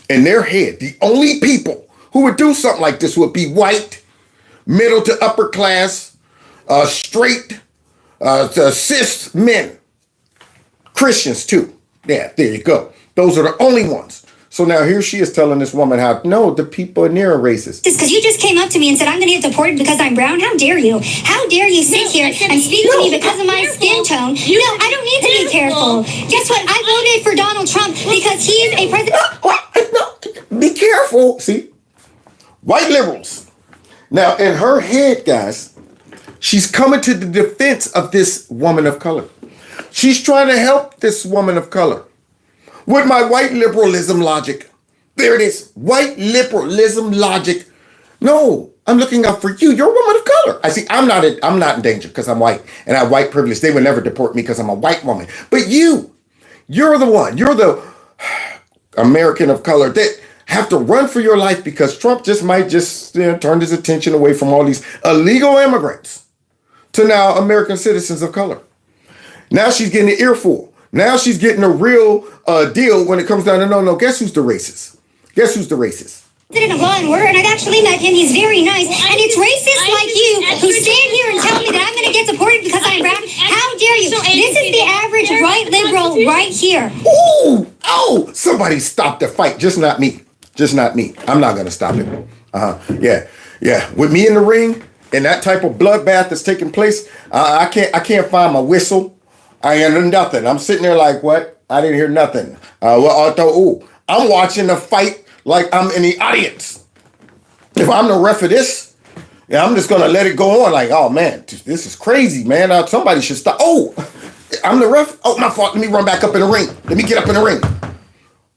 In their head, the only people who would do something like this would be white, middle to upper class, straight, cis men. Christians too. Yeah, there you go. Those are the only ones. So now here she is telling this woman how, no, the people in there are racist. Just because you just came up to me and said I'm going to get deported because I'm brown. How dare you? How dare you sit here and speak to me because of my skin tone? No, I don't need to be careful. Guess what? I voted for Donald Trump because he is a president. No, be careful. See? White liberals. Now, in her head, guys, she's coming to the defense of this woman of color. She's trying to help this woman of color. With my white liberalism logic. There it is. White liberalism logic. No, I'm looking out for you. You're a woman of color. I see, I'm not in danger because I'm white and I have white privilege. They would never deport me because I'm a white woman. But you're the one. You're the American of color that have to run for your life because Trump might turn his attention away from all these illegal immigrants to now American citizens of color. Now she's getting the earful. Now she's getting a real deal when it comes down to no. Guess who's the racist? Guess who's the racist? President of Law and Order, and I've actually met him. He's very nice. And it's racists like you who stand here and tell me that I'm going to get deported because I'm brown. How dare you? This is the average white liberal right here. Ooh, oh, somebody stop the fight. Just not me. Just not me. I'm not going to stop it. Yeah. With me in the ring and that type of bloodbath that's taking place, I can't find my whistle. I ain't heard nothing. I'm sitting there like, what? I didn't hear nothing. I'm watching the fight like I'm in the audience. If I'm the ref of this, I'm just going to let it go on like, oh, man, this is crazy, man. Somebody should stop. Oh, I'm the ref. Oh, my fault. Let me run back up in the ring. Let me get up in the ring.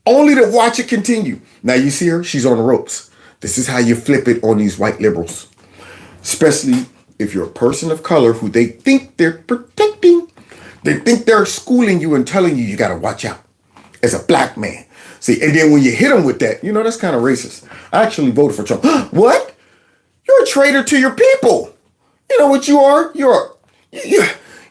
Only to watch it continue. Now, you see her? She's on the ropes. This is how you flip it on these white liberals. Especially if you're a person of color who they think they're protecting. They think they're schooling you and telling you got to watch out as a black man. See, and then when you hit them with that, that's kind of racist. I actually voted for Trump. What? You're a traitor to your people. You know what you are? You're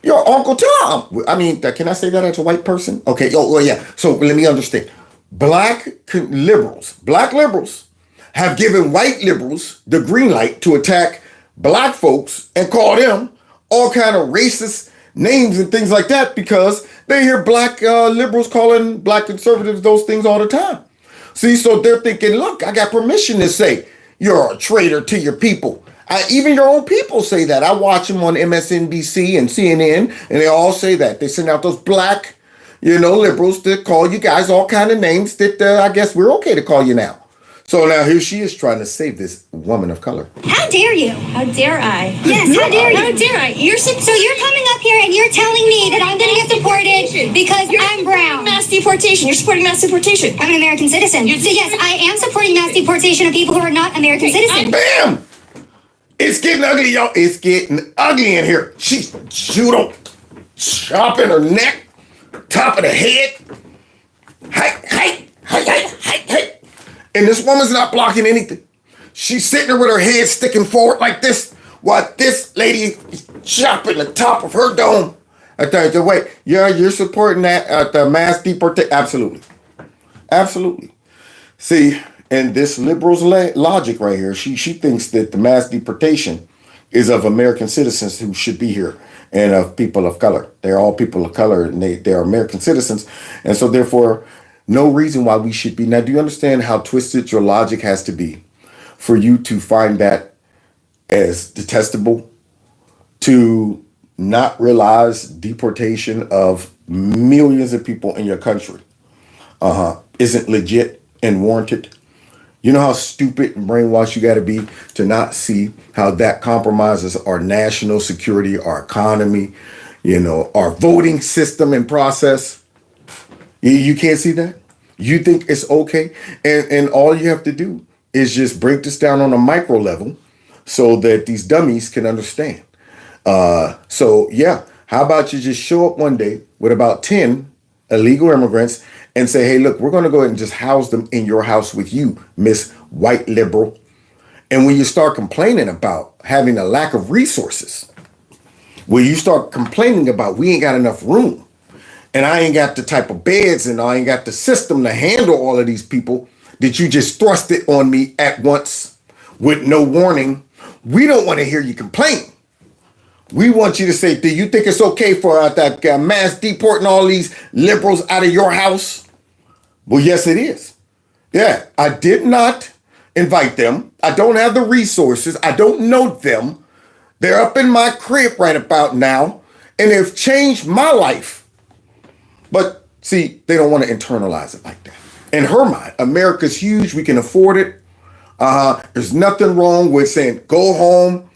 Uncle Tom. I mean, can I say that as a white person? Okay. Oh, well, yeah. So let me understand. Black liberals have given white liberals the green light to attack black folks and call them all kind of racist names and things like that because they hear black liberals calling black conservatives those things all the time. See, so they're thinking, look, I got permission to say you're a traitor to your people. Even your own people say that. I watch them on MSNBC and CNN, and they all say that. They send out those black, liberals that call you guys all kind of names that I guess we're okay to call you now. So now here she is trying to save this woman of color. How dare you? How dare I? Yes, how dare you? How dare I? So you're coming up here and you're telling me that I'm going to get deported because I'm brown. Mass deportation. You're supporting mass deportation. I'm an American citizen. So yes, I am supporting mass deportation of people who are not American citizens. Bam! It's getting ugly, y'all. It's getting ugly in here. She's judo, chopping her neck, top of the head. Hey. And this woman's not blocking anything. She's sitting there with her head sticking forward like this, while this lady is chopping the top of her dome. I thought, wait, you're supporting that the mass deportation? Absolutely. See, and this liberal's logic right here, she thinks that the mass deportation is of American citizens who should be here and of people of color. They're all people of color and they're American citizens. And so therefore, no reason why we should be. Now, do you understand how twisted your logic has to be for you to find that as detestable, to not realize deportation of millions of people in your country isn't legit and warranted? You know how stupid and brainwashed you got to be to not see how that compromises our national security, our economy, our voting system and process? You can't see that? You think it's okay? And all you have to do is just break this down on a micro level so that these dummies can understand. So yeah, how about you just show up one day with about 10 illegal immigrants and say, hey, look, we're going to go ahead and just house them in your house with you, Miss White Liberal. And when you start complaining about having a lack of resources, when you start complaining about we ain't got enough room, and I ain't got the type of beds and I ain't got the system to handle all of these people, that you just thrust it on me at once with no warning, we don't want to hear you complain. We want you to say, do you think it's okay for that mass deporting all these liberals out of your house? Well, yes, it is. Yeah, I did not invite them. I don't have the resources. I don't know them. They're up in my crib right about now, and they've changed my life. But see, they don't want to internalize it like that. In her mind, America's huge. We can afford it. There's nothing wrong with saying, go home.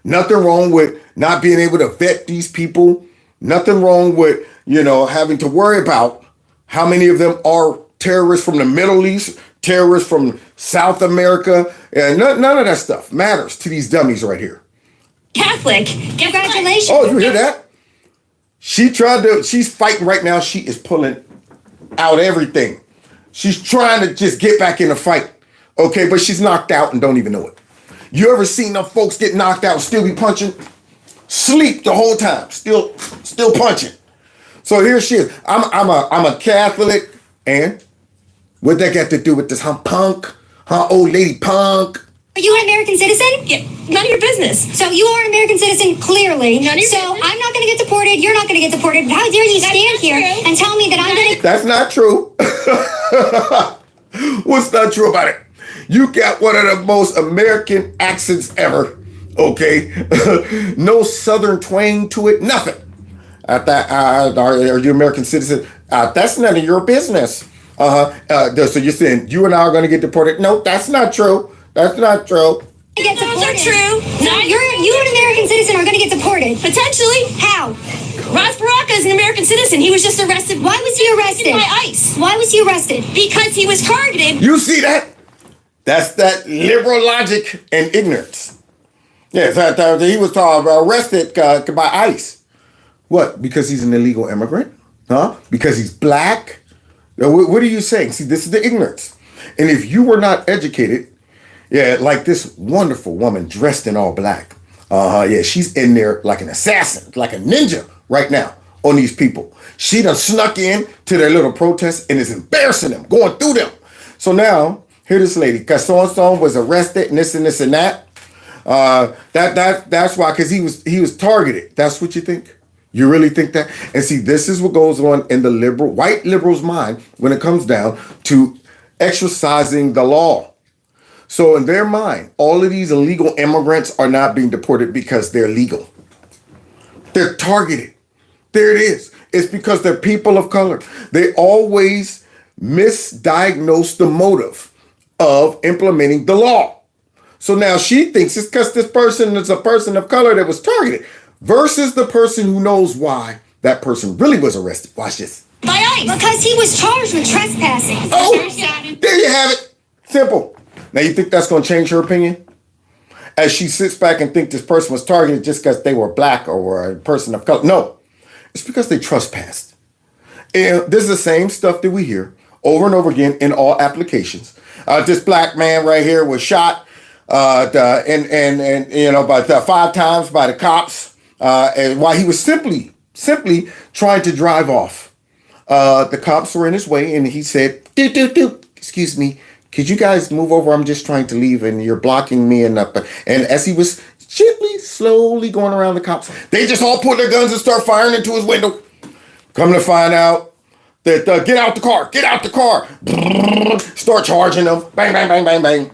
Nothing wrong with not being able to vet these people. Nothing wrong with, having to worry about how many of them are terrorists from the Middle East, terrorists from South America. And none of that stuff matters to these dummies right here. Catholic, congratulations. Oh, you hear that? She's fighting right now. She is pulling out everything. She's trying to just get back in the fight. Okay, but she's knocked out and don't even know it. You ever seen them folks get knocked out and still be punching? Sleep the whole time, still punching. So here she is. I'm a Catholic, and what that got to do with this old lady punk? Are you an American citizen? Yeah, none of your business. So you are an American citizen, clearly. None of your so business. I'm not going to get deported. You're not going to get deported. How dare you stand here and tell me that I'm going to... That's not true. What's not true about it? You got one of the most American accents ever, okay? No Southern twang to it, nothing. Are you an American citizen? That's none of your business. So you're saying you and I are going to get deported? No, that's not true. That's not true. Get Those deported. are true. No, you an American citizen are going to get deported. Potentially. How? Ras Baraka is an American citizen. He was just arrested. Why was he arrested? By ICE. Why was he arrested? Because he was targeted. You see that? That's that liberal logic and ignorance. Yes, he was arrested by ICE. What? Because he's an illegal immigrant? Huh? Because he's black? What are you saying? See, this is the ignorance. And if you were not educated, like this wonderful woman dressed in all black. She's in there like an assassin, like a ninja right now on these people. She done snuck in to their little protest and is embarrassing them, going through them. So now Hear this lady, because so-and-so was arrested and this and that. That's why, because he was targeted. That's what you think? You really think that? And see, this is what goes on in the white liberal's mind when it comes down to exercising the law. So in their mind, all of these illegal immigrants are not being deported because they're legal. They're targeted. There it is. It's because they're people of color. They always misdiagnose the motive of implementing the law. So now she thinks it's because this person is a person of color that was targeted versus the person who knows why that person really was arrested. Watch this. By ICE. Because he was charged with trespassing. Oh, there you have it. Simple. Now you think that's going to change her opinion? As she sits back and thinks this person was targeted just because they were black or were a person of color. No, it's because they trespassed. And this is the same stuff that we hear over and over again in all applications. This black man right here was shot by 5 times by the cops and while he was simply trying to drive off. The cops were in his way and he said, excuse me, could you guys move over? I'm just trying to leave and you're blocking me. And as he was gently, slowly going around the cops, they just all put their guns and start firing into his window. Come to find out that get out the car. Start charging them. Bang, bang, bang, bang, bang.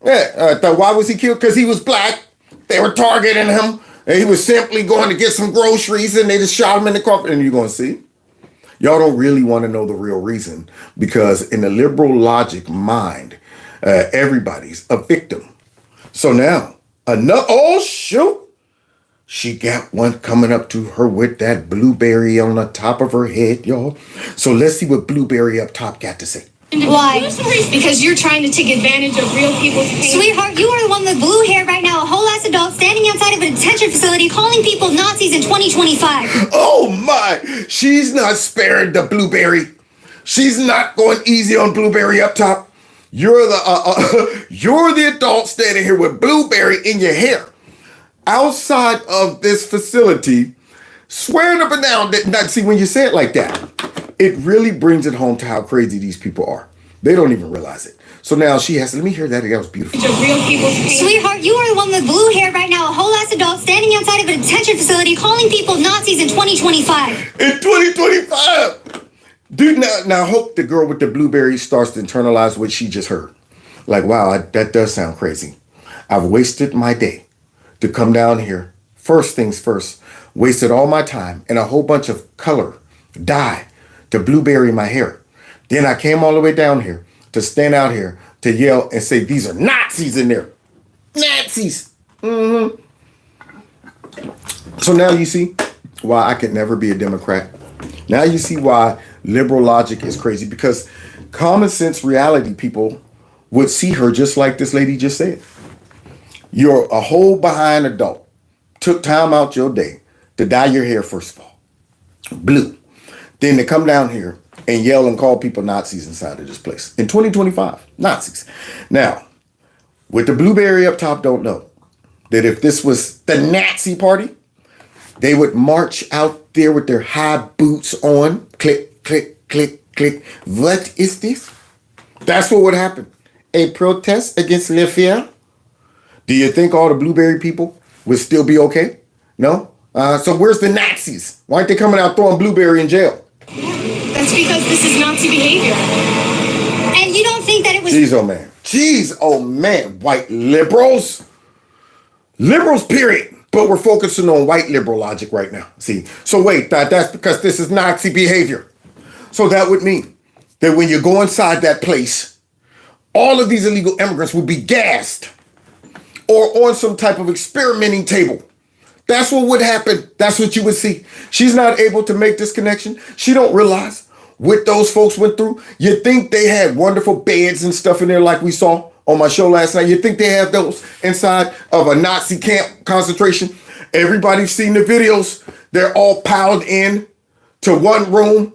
Yeah, why was he killed? Because he was black. They were targeting him. And he was simply going to get some groceries and they just shot him in the car. And you're going to see. Y'all don't really want to know the real reason because in the liberal logic mind, everybody's a victim. So now, oh shoot, she got one coming up to her with that blueberry on the top of her head, y'all. So let's see what blueberry up top got to say. Why? Because you're trying to take advantage of real people's pain. Sweetheart, you are the one with blue hair right now, a whole ass adult standing outside of a detention facility calling people Nazis in 2025. Oh my, she's not sparing the blueberry. She's not going easy on blueberry up top. You're the adult standing here with blueberry in your hair. Outside of this facility, swearing up and down that, see, when you say it like that, it really brings it home to how crazy these people are. They don't even realize it. So now she has to, let me hear that. That was beautiful. Real people's pain. Sweetheart, you are the one with blue hair right now, a whole ass adult standing outside of a detention facility calling people Nazis in 2025. In 2025! Dude, now hope the girl with the blueberry starts to internalize what she just heard. Like, wow, that does sound crazy. I've wasted my day to come down here. First things first, wasted all my time and a whole bunch of color, dye, to blueberry my hair. Then I came all the way down here to stand out here to yell and say, these are Nazis in there. Nazis. Mm-hmm. So now you see why I could never be a Democrat. Now you see why liberal logic is crazy, because common sense reality people would see her just like this lady just said. You're a whole behind adult. Took time out your day to dye your hair, first of all. Blue. Then to come down here and yell and call people Nazis inside of this place. In 2025, Nazis. Now, with the blueberry up top, don't know that if this was the Nazi party, they would march out there with their high boots on. Click, click, click, click. What is this? That's what would happen. A protest against Le Fier? Do you think all the blueberry people would still be okay? No? So where's the Nazis? Why aren't they coming out throwing blueberry in jail? That's because this is Nazi behavior. And you don't think that it was... Jeez, oh man, white liberals. Liberals, period. But we're focusing on white liberal logic right now. See, so wait, that's because this is Nazi behavior. So that would mean that when you go inside that place, all of these illegal immigrants would be gassed or on some type of experimenting table. That's what would happen. That's what you would see. She's not able to make this connection. She don't realize what those folks went through. You think they had wonderful beds and stuff in there like we saw on my show last night. You think they have those inside of a Nazi camp concentration? Everybody's seen the videos. They're all piled in to one room,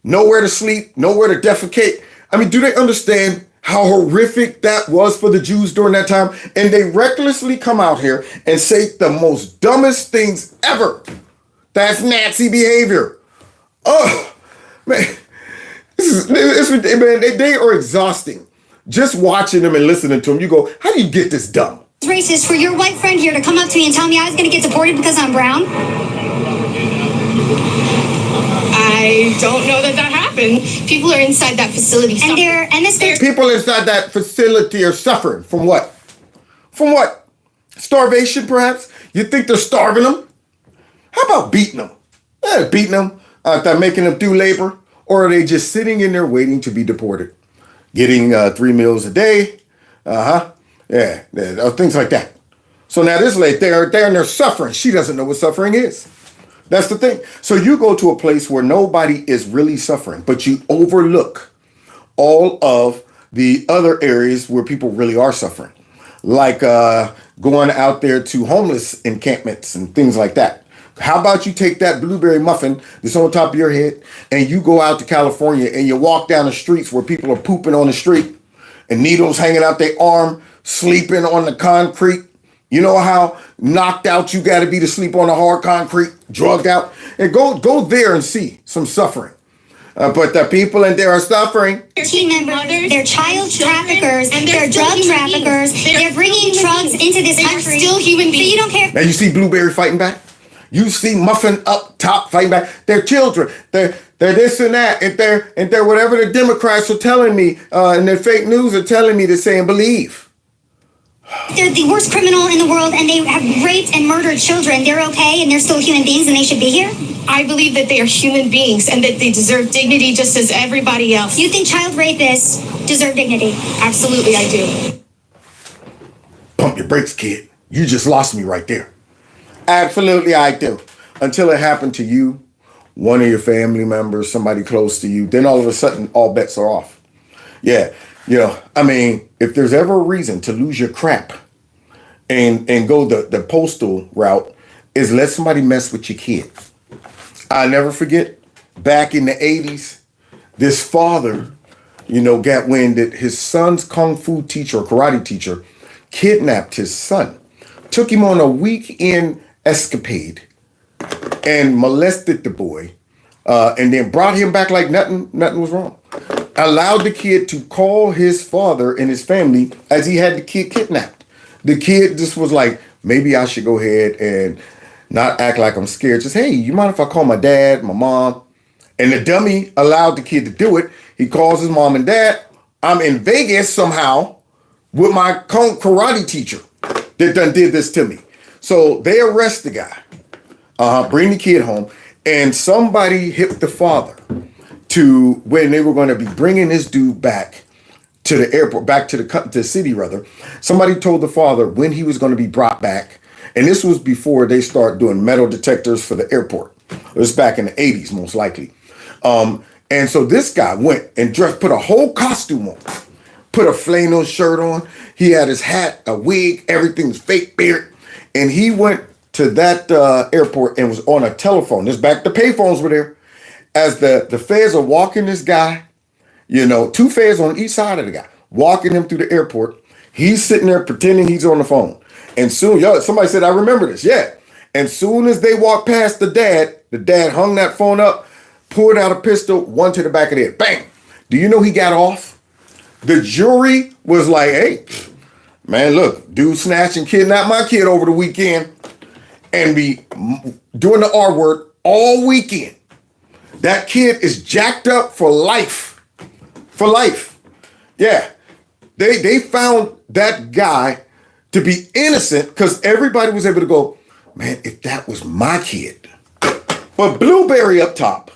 nowhere to sleep, nowhere to defecate. I mean, do they understand how horrific that was for the Jews during that time? And they recklessly come out here and say the most dumbest things ever. That's Nazi behavior. Oh, man. Man, they are exhausting. just watching them and listening to them, you go, how do you get this dumb? It's racist for your white friend here to come up to me and tell me I was going to get deported because I'm brown. I don't know that happened. People are inside that facility And people inside that facility are suffering from what? From what? Starvation, perhaps? You think they're starving them? How about beating them? Beating them, making them do labor, or are they just sitting in there waiting to be deported, getting 3 meals a day? Things like that. So now this lady, they're and they're suffering. She doesn't know what suffering is. That's the thing. So you go to a place where nobody is really suffering, but you overlook all of the other areas where people really are suffering, like going out there to homeless encampments and things like that. How about you take that blueberry muffin that's on top of your head and you go out to California and you walk down the streets where people are pooping on the street and needles hanging out their arm, sleeping on the concrete. You know how knocked out you got to be to sleep on the hard concrete, drugged out? And go there and see some suffering. But the people in there are suffering. They're team members, they're child traffickers, they're drug traffickers, they're bringing drugs into this country. Still human beings. So you don't care. Now you see Blueberry fighting back? You see Muffin up top fighting back? They're children. They're this and that. And they're whatever the Democrats are telling me and their fake news are telling me to say and believe. They're the worst criminal in the world and they have raped and murdered children. They're okay and they're still human beings and they should be here? I believe that they are human beings and that they deserve dignity just as everybody else. You think child rapists deserve dignity? Absolutely, I do. Pump your brakes, kid. You just lost me right there. Absolutely, I do. Until it happened to you, one of your family members, somebody close to you, then all of a sudden, all bets are off. Yeah, I mean, if there's ever a reason to lose your crap and go the postal route, is let somebody mess with your kid. I'll never forget, back in the 80s, this father, got wind that his son's kung fu teacher or karate teacher kidnapped his son, took him on a weekend escapade and molested the boy, and then brought him back like nothing was wrong. Allowed the kid to call his father and his family as he had the kid kidnapped. The kid just was like, maybe I should go ahead and not act like I'm scared. Just, hey, you mind if I call my dad, my mom? And the dummy allowed the kid to do it. He calls his mom and dad. I'm in Vegas somehow with my karate teacher that done did this to me. So they arrest the guy, bring the kid home, and somebody hit the father to when they were going to be bringing this dude back to the airport, back to the city rather. Somebody told the father when he was going to be brought back. And this was before they start doing metal detectors for the airport. It was back in the 80s, most likely. And so this guy went and put a whole costume on, put a flannel shirt on. He had his hat, a wig, everything was fake beard. And he went to that airport and was on a telephone. This back, the payphones were there. As the feds are walking this guy, 2 feds on each side of the guy, walking him through the airport. He's sitting there pretending he's on the phone. And soon, somebody said, I remember this. Yeah. And soon as they walked past the dad hung that phone up, pulled out a pistol, one to the back of the head. Bang. Do you know he got off? The jury was like, hey, man, look, dude snatched and kidnapped my kid over the weekend and be doing the R word all weekend. That kid is jacked up for life. For life. Yeah. They found that guy to be innocent because everybody was able to go, man, if that was my kid. But Blueberry up top,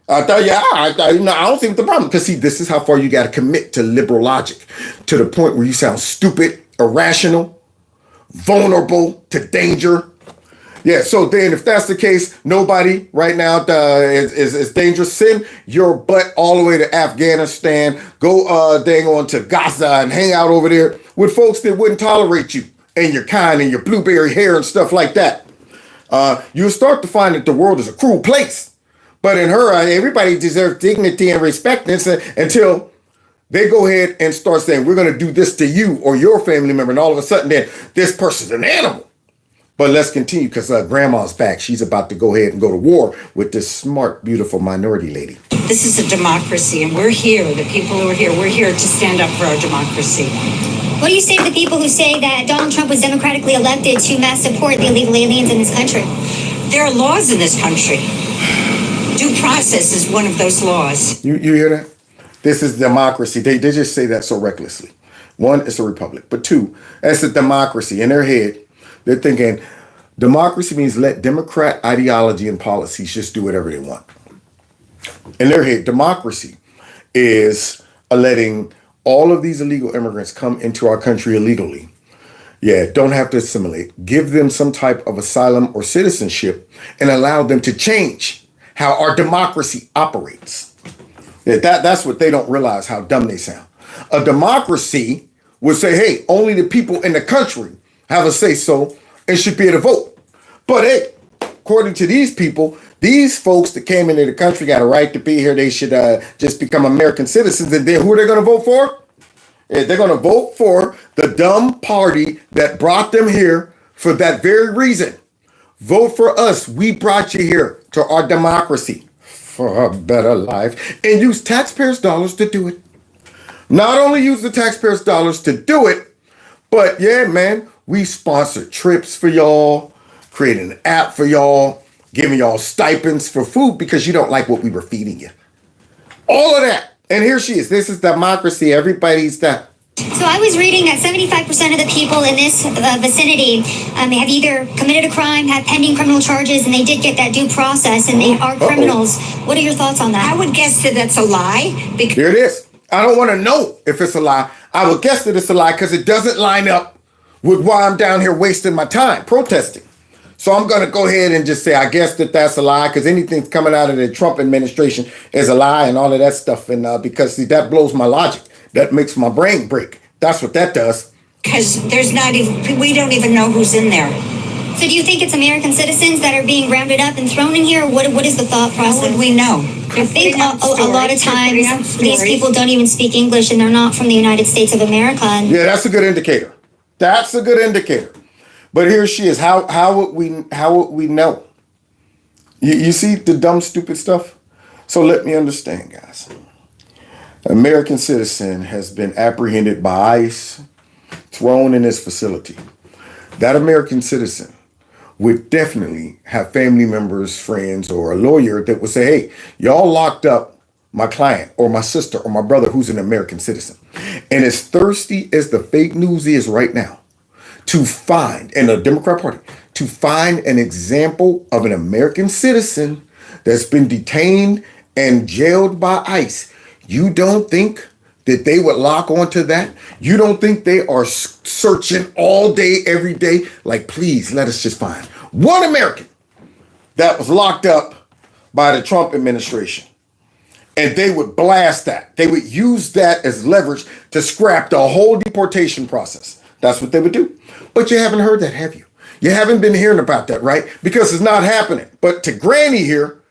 I thought, I don't think the problem. Because see, this is how far you got to commit to liberal logic, to the point where you sound stupid, irrational, vulnerable to danger. Yeah, so then if that's the case, nobody right now is dangerous. Send your butt all the way to Afghanistan. Go dang on to Gaza and hang out over there with folks that wouldn't tolerate you and your kind and your blueberry hair and stuff like that. You'll start to find that the world is a cruel place. But in her, everybody deserves dignity and respect until they go ahead and start saying, we're going to do this to you or your family member. And all of a sudden, then this person's an animal. But let's continue because grandma's back. She's about to go ahead and go to war with this smart, beautiful minority lady. This is a democracy, and we're here, the people who are here, we're here to stand up for our democracy. What do you say to the people who say that Donald Trump was democratically elected to mass support the illegal aliens in this country? There are laws in this country. Due process is one of those laws. You hear that? This is democracy. They just say that so recklessly. One, it's a republic. But two, that's a democracy. In their head, they're thinking democracy means let Democrat ideology and policies just do whatever they want. In their head, democracy is letting all of these illegal immigrants come into our country illegally. Yeah, don't have to assimilate. Give them some type of asylum or citizenship and allow them to change how our democracy operates. Yeah, that's what they don't realize, how dumb they sound. A democracy would say, hey, only the people in the country have a say-so and should be able to vote. But hey, according to these people, these folks that came into the country got a right to be here. They should just become American citizens. And then who are they going to vote for? Yeah, they're going to vote for the dumb party that brought them here for that very reason. Vote for us. We brought you here to our democracy for a better life and use taxpayers' dollars to do it. Not only use the taxpayers' dollars to do it, but yeah, man, we sponsored trips for y'all, created an app for y'all, giving y'all stipends for food because you don't like what we were feeding you. All of that. And here she is. This is democracy. Everybody's that. So I was reading that 75% of the people in this vicinity have either committed a crime, have pending criminal charges, and they did get that due process, and they are criminals. What are your thoughts on that? I would guess that that's a lie. Here it is. I don't want to know if it's a lie. I would guess that it's a lie because it doesn't line up with why I'm down here wasting my time protesting. So I'm going to go ahead and just say, I guess that that's a lie because anything coming out of the Trump administration is a lie and all of that stuff. And because see, that blows my logic. That makes my brain break. That's what that does. Because we don't even know who's in there. So do you think it's American citizens that are being rounded up and thrown in here? What is the thought process? How would we know? I think a lot of times these people don't even speak English and they're not from the United States of America. Yeah, that's a good indicator. That's a good indicator. But here she is. How would we know? You see the dumb, stupid stuff? So let me understand, guys. An American citizen has been apprehended by ICE, thrown in this facility. That American citizen would definitely have family members, friends, or a lawyer that would say, hey, y'all locked up my client or my sister or my brother who's an American citizen. And as thirsty as the fake news is right now, to find, and the Democrat Party, to find an example of an American citizen that's been detained and jailed by ICE, you don't think that they would lock onto that? You don't think they are searching all day, every day? Like, please, let us just find one American that was locked up by the Trump administration. And they would blast that. They would use that as leverage to scrap the whole deportation process. That's what they would do. But you haven't heard that, have you? You haven't been hearing about that, right? because it's not happening. But to Granny here,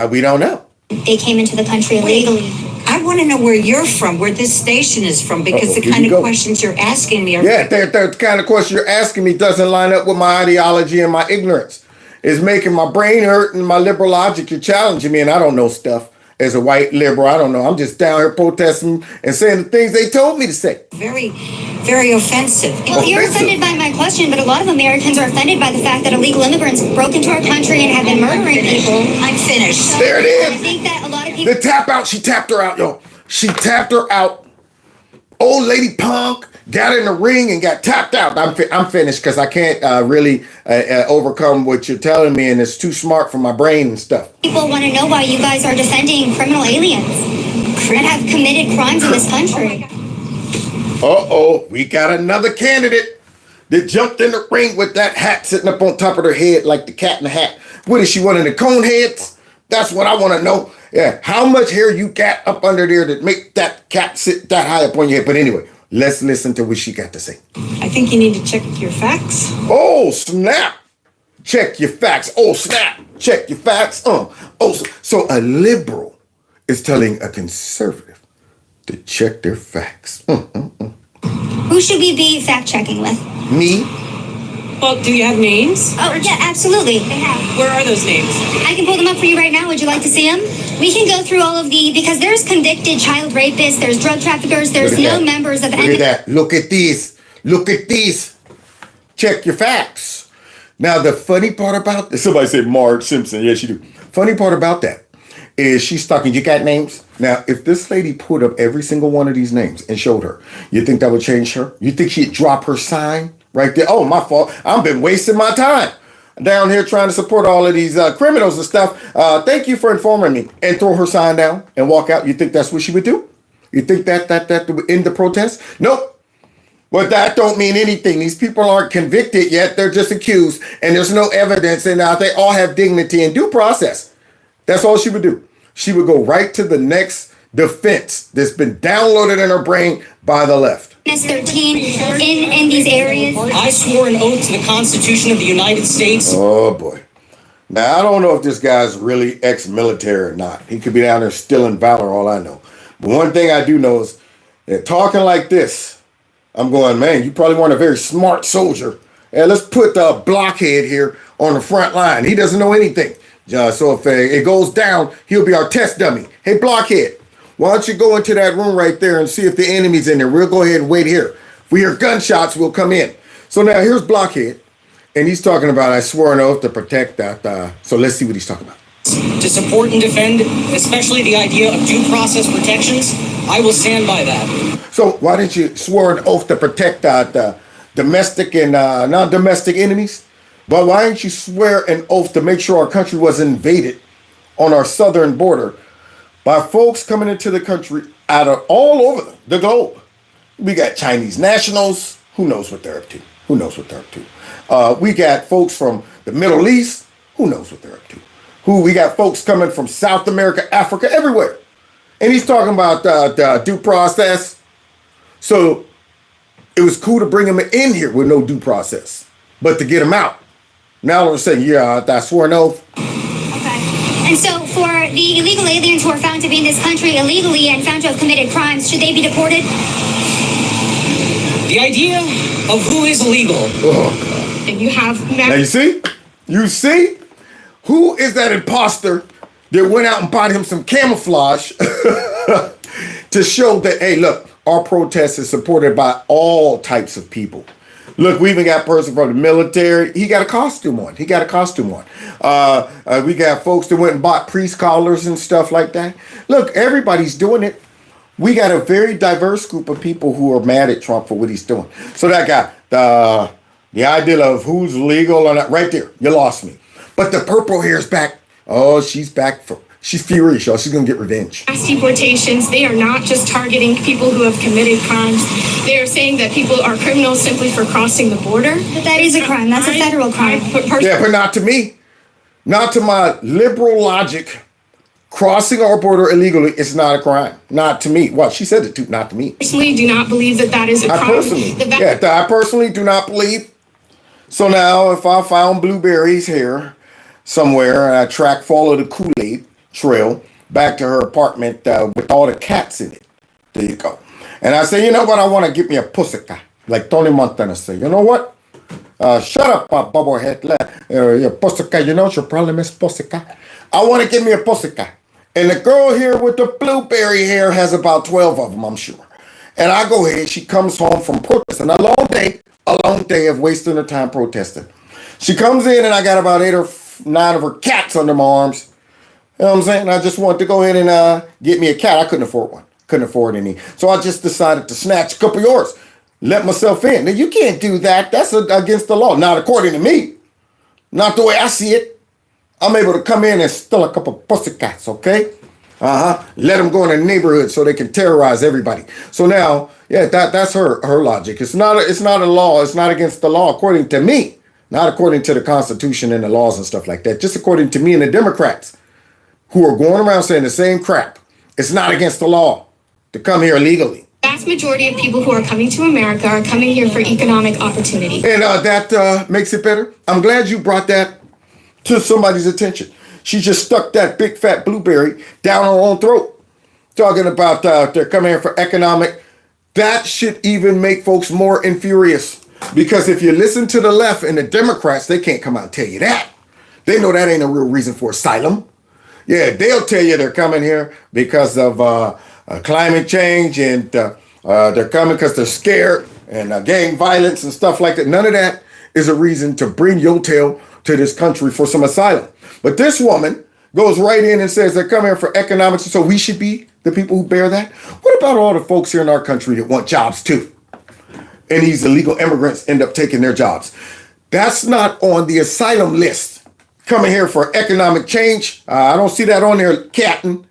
we don't know. They came into the country illegally. I want to know where you're from, where this station is from, because the kind of questions you're asking me are... Yeah, the kind of question you're asking me doesn't line up with my ideology and my ignorance. It's making my brain hurt and my liberal logic. You're challenging me and I don't know stuff. As a white liberal, I don't know. I'm just down here protesting and saying the things they told me to say. Very, very offensive. Well, you're offended by my question, but a lot of Americans are offended by the fact that illegal immigrants broke into our country and have been murdering people. I'm finished. So there it is. I think that a lot of people... The tap out, she tapped her out, yo. She tapped her out. Old lady punk got in the ring and got tapped out. I'm finished because I can't really overcome what you're telling me, and it's too smart for my brain and stuff. People want to know why you guys are defending criminal aliens that have committed crimes in this country. Uh-oh, we got another candidate that jumped in the ring with that hat sitting up on top of her head like the cat in the hat. What is she, one of the cone heads? That's what I want to know. Yeah, how much hair you got up under there that make that cat sit that high up on your head? But anyway, let's listen to what she got to say. I think you need to check your facts. Oh, snap. Check your facts. Oh, snap. Check your facts. So a liberal is telling a conservative to check their facts. Who should we be fact-checking with? Me? Well, do you have names? Oh, yeah, absolutely. They have. Where are those names? I can pull them up for you right now. Would you like to see them? We can go through all of because there's convicted child rapists, there's drug traffickers, there's no members of any. Look at that. Look at these. Look at these. Check your facts. Now, the funny part about this, somebody said Marge Simpson. Yes, she do. Funny part about that is she's talking, you got names? Now, if this lady put up every single one of these names and showed her, you think that would change her? You think she'd drop her sign right there? Oh, my fault. I've been wasting my time down here trying to support all of these criminals and stuff. Thank you for informing me. And throw her sign down and walk out. You think that's what she would do? You think that would end the protest? Nope. But that don't mean anything. These people aren't convicted yet. They're just accused. And there's no evidence. And they all have dignity and due process. That's all she would do. She would go right to the next defense that's been downloaded in her brain by the left. 13 in these areas. I swore an oath to the Constitution of the United States. Oh, boy. Now, I don't know if this guy's really ex-military or not. He could be down there stealing valor, all I know. But one thing I do know is that talking like this, I'm going, man, you probably weren't a very smart soldier. And let's put the blockhead here on the front line. He doesn't know anything. So if it goes down, he'll be our test dummy. Hey, blockhead, why don't you go into that room right there and see if the enemy's in there? We'll go ahead and wait here. If we hear gunshots, we'll come in. So now here's blockhead. And he's talking about, I swore an oath to protect that. So let's see what he's talking about. To support and defend, especially the idea of due process protections, I will stand by that. So why didn't you swear an oath to protect the domestic and non-domestic enemies? But why didn't you swear an oath to make sure our country was invaded on our southern border by folks coming into the country out of all over the globe? We got Chinese nationals. Who knows what they're up to? Who knows what they're up to? We got folks from the Middle East. Who knows what they're up to? We got folks coming from South America, Africa, everywhere. And he's talking about due process. So it was cool to bring him in here with no due process, but to get him out. Now we're saying, yeah, I swore an oath. Okay. And so for the illegal aliens who are found to be in this country illegally and found to have committed crimes, should they be deported? The idea of who is legal. Oh, And you have now you see? You see? Who is that imposter that went out and bought him some camouflage to show that, hey, look, our protest is supported by all types of people. Look, we even got a person from the military. He got a costume on. We got folks that went and bought priest collars and stuff like that. Look, everybody's doing it. We got a very diverse group of people who are mad at Trump for what he's doing. So that guy, the idea of who's legal or not, right there, you lost me. But the purple hair's back. Oh, she's back. She's furious, y'all. She's going to get revenge. mass deportations. They are not just targeting people who have committed crimes. They are saying that people are criminals simply for crossing the border. But that is a crime. That's a federal crime. Yeah, but not to me. Not to my liberal logic. Crossing our border illegally is not a crime. Not to me. Well, she said it too, not to me. Personally, do not believe that is a crime. I personally do not believe. So now, if I found blueberries here somewhere and I follow the Kool-Aid trail back to her apartment with all the cats in it, there you go. And I say, you know what? I want to get me a pussycat, like Tony Montana say. You know what? Shut up, bubblehead. Your pussycat. You know what your problem is, pussycat? I want to get me a pussycat. And the girl here with the blueberry hair has about 12 of them, I'm sure. And I go ahead. She comes home from protesting. A long day of wasting her time protesting. She comes in and I got about 8 or 9 of her cats under my arms. You know what I'm saying? I just wanted to go ahead and get me a cat. I couldn't afford one. Couldn't afford any. So I just decided to snatch a couple of yours. Let myself in. Now, you can't do that. That's against the law. Not according to me. Not the way I see it. I'm able to come in and steal a couple of pussycats, okay? Let them go in the neighborhood so they can terrorize everybody. So now, yeah, that's her logic. It's not a law. It's not against the law according to me. Not according to the Constitution and the laws and stuff like that. Just according to me and the Democrats who are going around saying the same crap. It's not against the law to come here illegally. The vast majority of people who are coming to America are coming here for economic opportunity. And that makes it better. I'm glad you brought that to somebody's attention. She just stuck that big fat blueberry down her own throat. Talking about they're coming here for economic. That should even make folks more infurious. Because if you listen to the left and the Democrats, they can't come out and tell you that. They know that ain't a real reason for asylum. Yeah, they'll tell you they're coming here because of climate change, and they're coming because they're scared, and gang violence and stuff like that. None of that is a reason to bring your tail to this country for some asylum. But this woman goes right in and says they're coming here for economics, so we should be the people who bear that. What about all the folks here in our country that want jobs too? And these illegal immigrants end up taking their jobs. That's not on the asylum list. Coming here for economic change. I don't see that on there, Captain.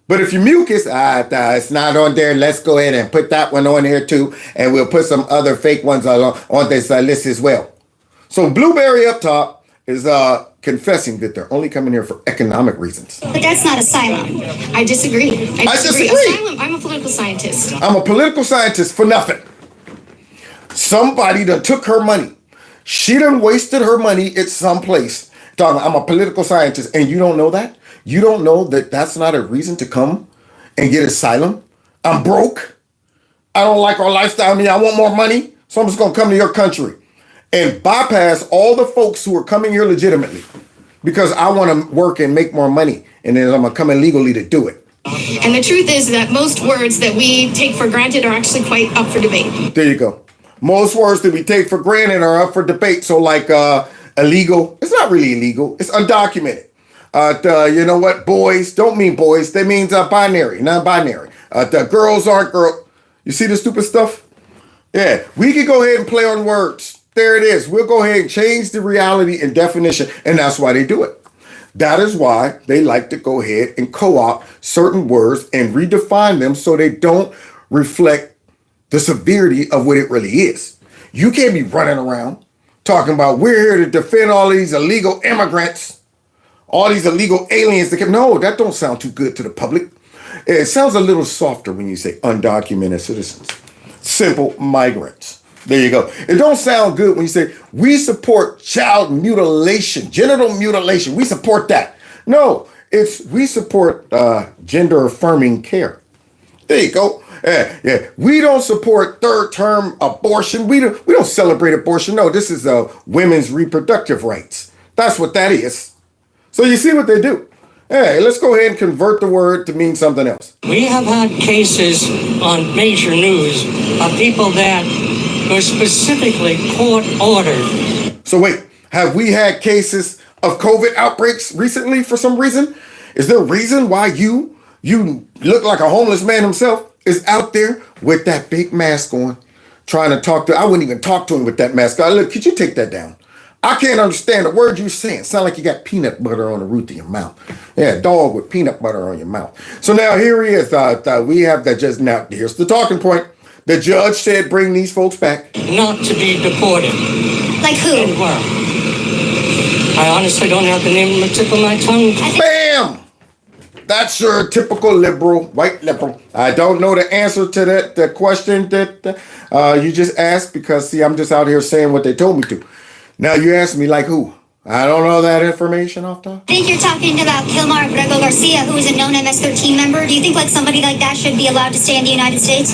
But if you mucus, it's not on there. Let's go ahead and put that one on here too. And we'll put some other fake ones on this list as well. So Blueberry up top is confessing that they're only coming here for economic reasons. But that's not asylum. I disagree. I disagree. Asylum, I'm a political scientist. I'm a political scientist for nothing. Somebody done took her money. She done wasted her money at some place. Talking, I'm a political scientist, and you don't know that? You don't know that that's not a reason to come and get asylum? I'm broke. I don't like our lifestyle. I want more money, so I'm just going to come to your country and bypass all the folks who are coming here legitimately because I want to work and make more money, and then I'm going to come in legally to do it. And the truth is that most words that we take for granted are actually quite up for debate. There you go. Most words that we take for granted are up for debate. So like illegal, it's not really illegal. It's undocumented. You know what? Boys don't mean boys. They mean binary, non-binary. The girls aren't girl. You see the stupid stuff? Yeah, we can go ahead and play on words. There it is. We'll go ahead and change the reality and definition, and that's why they do it. That is why they like to go ahead and co-opt certain words and redefine them so they don't reflect the severity of what it really is. You can't be running around talking about we're here to defend all these illegal immigrants, all these illegal aliens. No, that don't sound too good to the public. It sounds a little softer when you say undocumented citizens, simple migrants. There you go. It don't sound good when you say we support child mutilation, genital mutilation. We support that. No, it's we support gender affirming care. There you go. Yeah. We don't support third-term abortion. We don't celebrate abortion. No, this is women's reproductive rights. That's what that is. So you see what they do. Hey, let's go ahead and convert the word to mean something else. We have had cases on major news of people that were specifically court ordered. So wait, have we had cases of COVID outbreaks recently for some reason? Is there a reason why you look like a homeless man himself is out there with that big mask on, trying to talk to, I wouldn't even talk to him with that mask on. Look, could you take that down? I can't understand the word you're saying. Sound like you got peanut butter on the roof of your mouth. Yeah, dog with peanut butter on your mouth. So now here he is. We have that just now. Here's the talking point. The judge said bring these folks back. Not to be deported. Like who? And where? I honestly don't have the name on the tip of my tongue. Bam! That's your typical liberal, white liberal. I don't know the answer to the question that you just asked because, see, I'm just out here saying what they told me to. Now you ask me like who? I don't know that information off the top. I think you're talking about Kilmar Grego Garcia, who is a known MS-13 member. Do you think like somebody like that should be allowed to stay in the United States?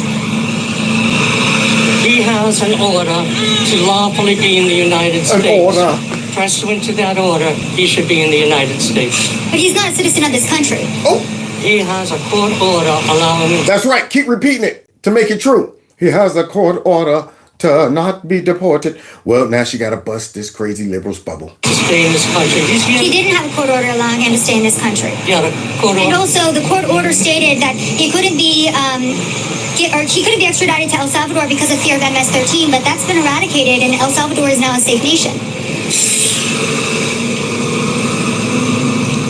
He has an order to lawfully be in the United States. An order. Pursuant to that order, he should be in the United States. But he's not a citizen of this country. Oh! He has a court order allowing him. That's right. Keep repeating it to make it true. He has a court order to not be deported. Well, now she got to bust this crazy liberal's bubble. To stay in this country. He didn't have a court order allowing him to stay in this country. Yeah, the court order. And also, the court order stated that he couldn't be extradited to El Salvador because of fear of MS-13, but that's been eradicated, and El Salvador is now a safe nation.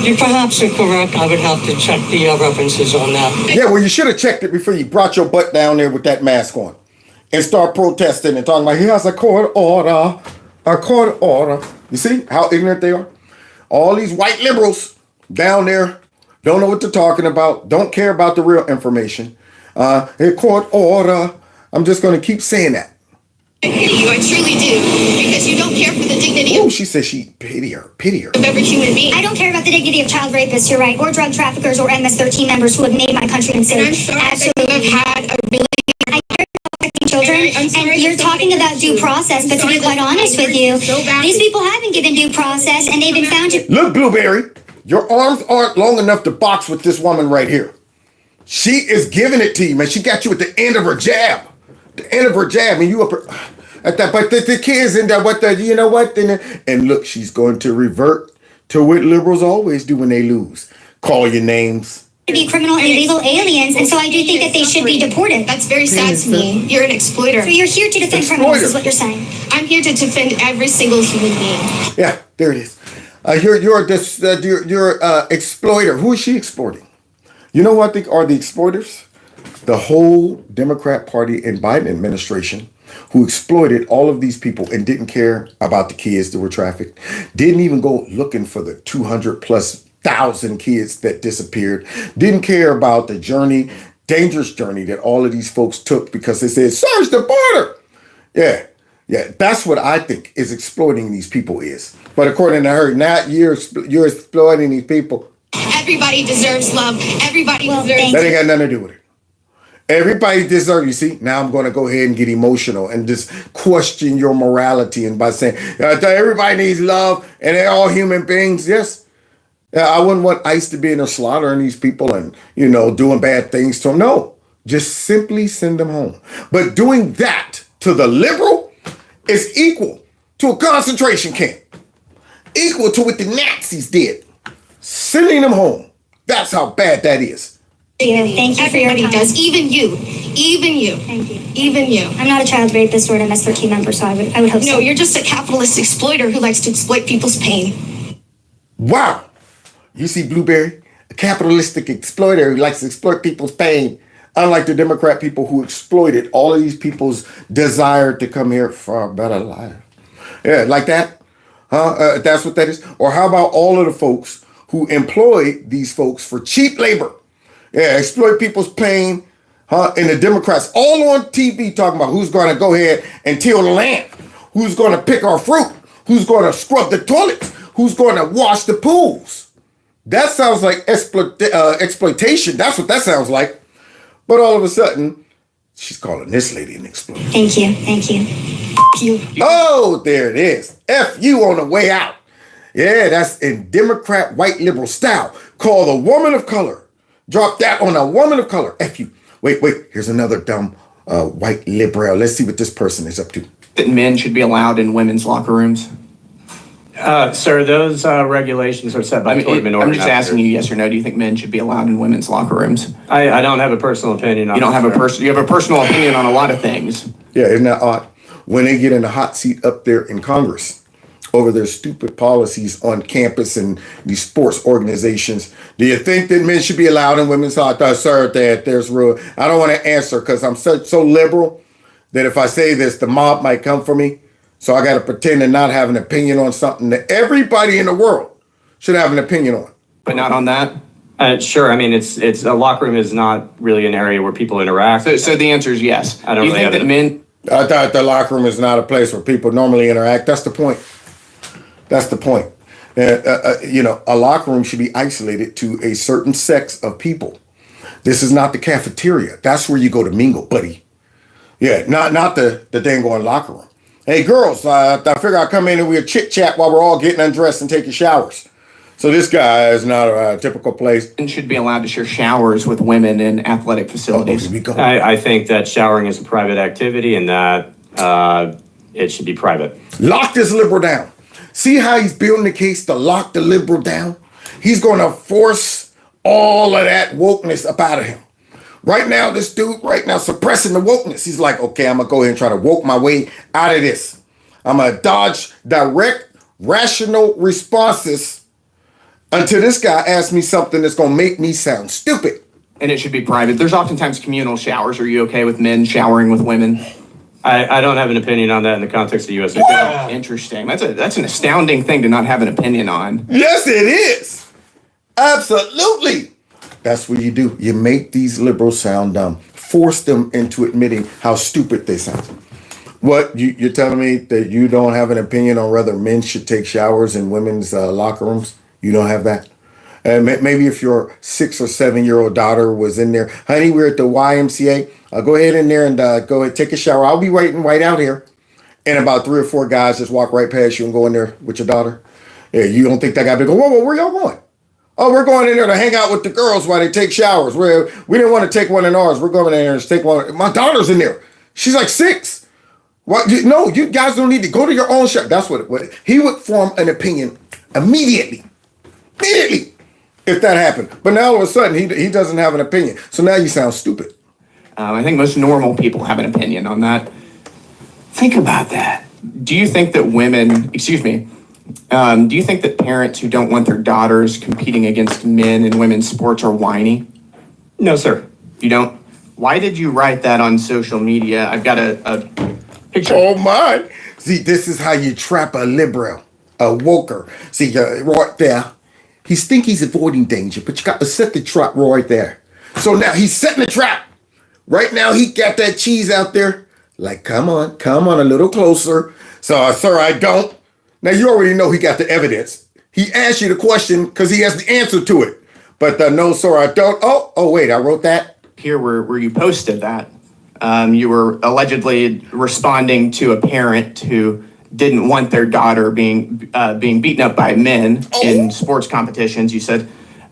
You're perhaps incorrect. I would have to check the references on that. Yeah, well, you should have checked it before you brought your butt down there with that mask on and start protesting and talking about he has a court order, a court order. You see how ignorant they are? All these white liberals down there don't know what they're talking about, don't care about the real information. A court order. I'm just going to keep saying that. I pity you, I truly do, because you don't care for the dignity of she said she pity her. every human being. I don't care about the dignity of child rapists, you're right, or drug traffickers or MS-13 members who have made my country unsafe. And I'm sorry that you have had a really... I care about protecting children, and you're talking about due process, but to be quite honest with you, these people haven't given due process, and they've been found to... Look, Blueberry, your arms aren't long enough to box with this woman right here. She is giving it to you, man. She got you at the end of her jab. The end of her jab, and you up at that, but the kids in there, you know what? And look, she's going to revert to what liberals always do when they lose. Call your names. To be criminal and illegal aliens, and so I do think that they should be deported. That's very sad to me. You're an exploiter. So you're here to defend criminals, is what you're saying. I'm here to defend every single human being. Yeah, there it is. You're exploiter. Who is she exploiting? You know what are the exploiters? The whole Democrat Party and Biden administration, who exploited all of these people and didn't care about the kids that were trafficked, didn't even go looking for the 200,000+ kids that disappeared, didn't care about the journey, dangerous journey that all of these folks took because they said, search the border. Yeah, that's what I think is exploiting these people is. But according to her, now you're exploiting these people. Everybody deserves love. Everybody deserves... That ain't got nothing to do with it. Everybody deserves, you see, now I'm going to go ahead and get emotional and just question your morality and by saying, everybody needs love and they're all human beings. Yes. I wouldn't want ICE to be in there slaughtering these people and, doing bad things to them. No, just simply send them home. But doing that to the liberal is equal to a concentration camp, equal to what the Nazis did, sending them home. That's how bad that is. Thank you for your time. Does. Even you. Thank you. Even you. I'm not a child rapist or an MS-13 member, so I would hope so. No, you're just a capitalist exploiter who likes to exploit people's pain. Wow. You see, Blueberry, a capitalistic exploiter who likes to exploit people's pain, unlike the Democrat people who exploited all of these people's desire to come here for a better life. Yeah, like that? That's what that is? Or how about all of the folks who employ these folks for cheap labor? Yeah, exploit people's pain, and the Democrats all on TV talking about who's going to go ahead and till the land, who's going to pick our fruit, who's going to scrub the toilets, who's going to wash the pools. That sounds like exploitation. That's what that sounds like. But all of a sudden, she's calling this lady an exploiter. Thank you. Oh, there it is. F you on the way out. Yeah, that's in Democrat white liberal style. Call the woman of color. Drop that on a woman of color. F you. Wait. Here's another dumb white liberal. Let's see what this person is up to. That men should be allowed in women's locker rooms? Sir, those regulations are set by minority. I'm just asking you yes or no. Do you think men should be allowed in women's locker rooms? I don't have a personal opinion on You don't that, have sir. you have a personal opinion on a lot of things. Yeah, isn't that odd? When they get in the hot seat up there in Congress over their stupid policies on campus and these sports organizations, do you think that men should be allowed in women's hockey? Sir, that there's rule. I don't want to answer because I'm so liberal that if I say this, the mob might come for me. So I got to pretend to not have an opinion on something that everybody in the world should have an opinion on. But not on that? Sure. I mean, it's a locker room is not really an area where people interact. So the answer is yes. I don't really think have that men... I thought the locker room is not a place where people normally interact. That's the point. That's the point. A locker room should be isolated to a certain sex of people. This is not the cafeteria. That's where you go to mingle, buddy. Yeah, not the dang on locker room. Hey, girls, I figure I'll come in and we'll chit-chat while we're all getting undressed and taking showers. So this guy is not a typical place. Men should be allowed to share showers with women in athletic facilities. I think that showering is a private activity and that it should be private. Lock this liberal down. See how he's building the case to lock the liberal down? He's going to force all of that wokeness up out of him. Right now, this dude suppressing the wokeness. He's like, okay, I'm going to go ahead and try to woke my way out of this. I'm going to dodge direct, rational responses until this guy asks me something that's going to make me sound stupid. And it should be private. There's oftentimes communal showers. Are you okay with men showering with women? I don't have an opinion on that in the context of U.S. Interesting. That's an astounding thing to not have an opinion on. Yes, it is. Absolutely. That's what you do. You make these liberals sound dumb. Force them into admitting how stupid they sound. What, you're telling me that you don't have an opinion on whether men should take showers in women's locker rooms? You don't have that? And maybe if your 6 or 7-year-old daughter was in there, honey, we're at the YMCA. Go ahead in there and go ahead, take a shower. I'll be waiting right out here. And about 3 or 4 guys just walk right past you and go in there with your daughter. Yeah, you don't think that guy be go, whoa, where y'all going? Oh, we're going in there to hang out with the girls while they take showers. We didn't want to take one in ours. We're going in there to take one. My daughter's in there. She's like 6. What? No, you guys don't need to go to your own shower. That's what he would form an opinion immediately. If that happened. But now all of a sudden he doesn't have an opinion. So now you sound stupid. I think most normal people have an opinion on that. Think about that. Do you think that do you think that parents who don't want their daughters competing against men in women's sports are whiny? No, sir. You don't? Why did you write that on social media? I've got a picture. Oh my. See, this is how you trap a liberal, a woker. See, right there. He think he's avoiding danger, but you got to set the trap right there. So now he's setting the trap. Right now he got that cheese out there. Like, come on a little closer. So, sir, I don't. Now you already know he got the evidence. He asked you the question because he has the answer to it. But no, sir, I don't. Oh, wait, I wrote that. Here where you posted that. You were allegedly responding to a parent who didn't want their daughter being beaten up by men in sports competitions. You said,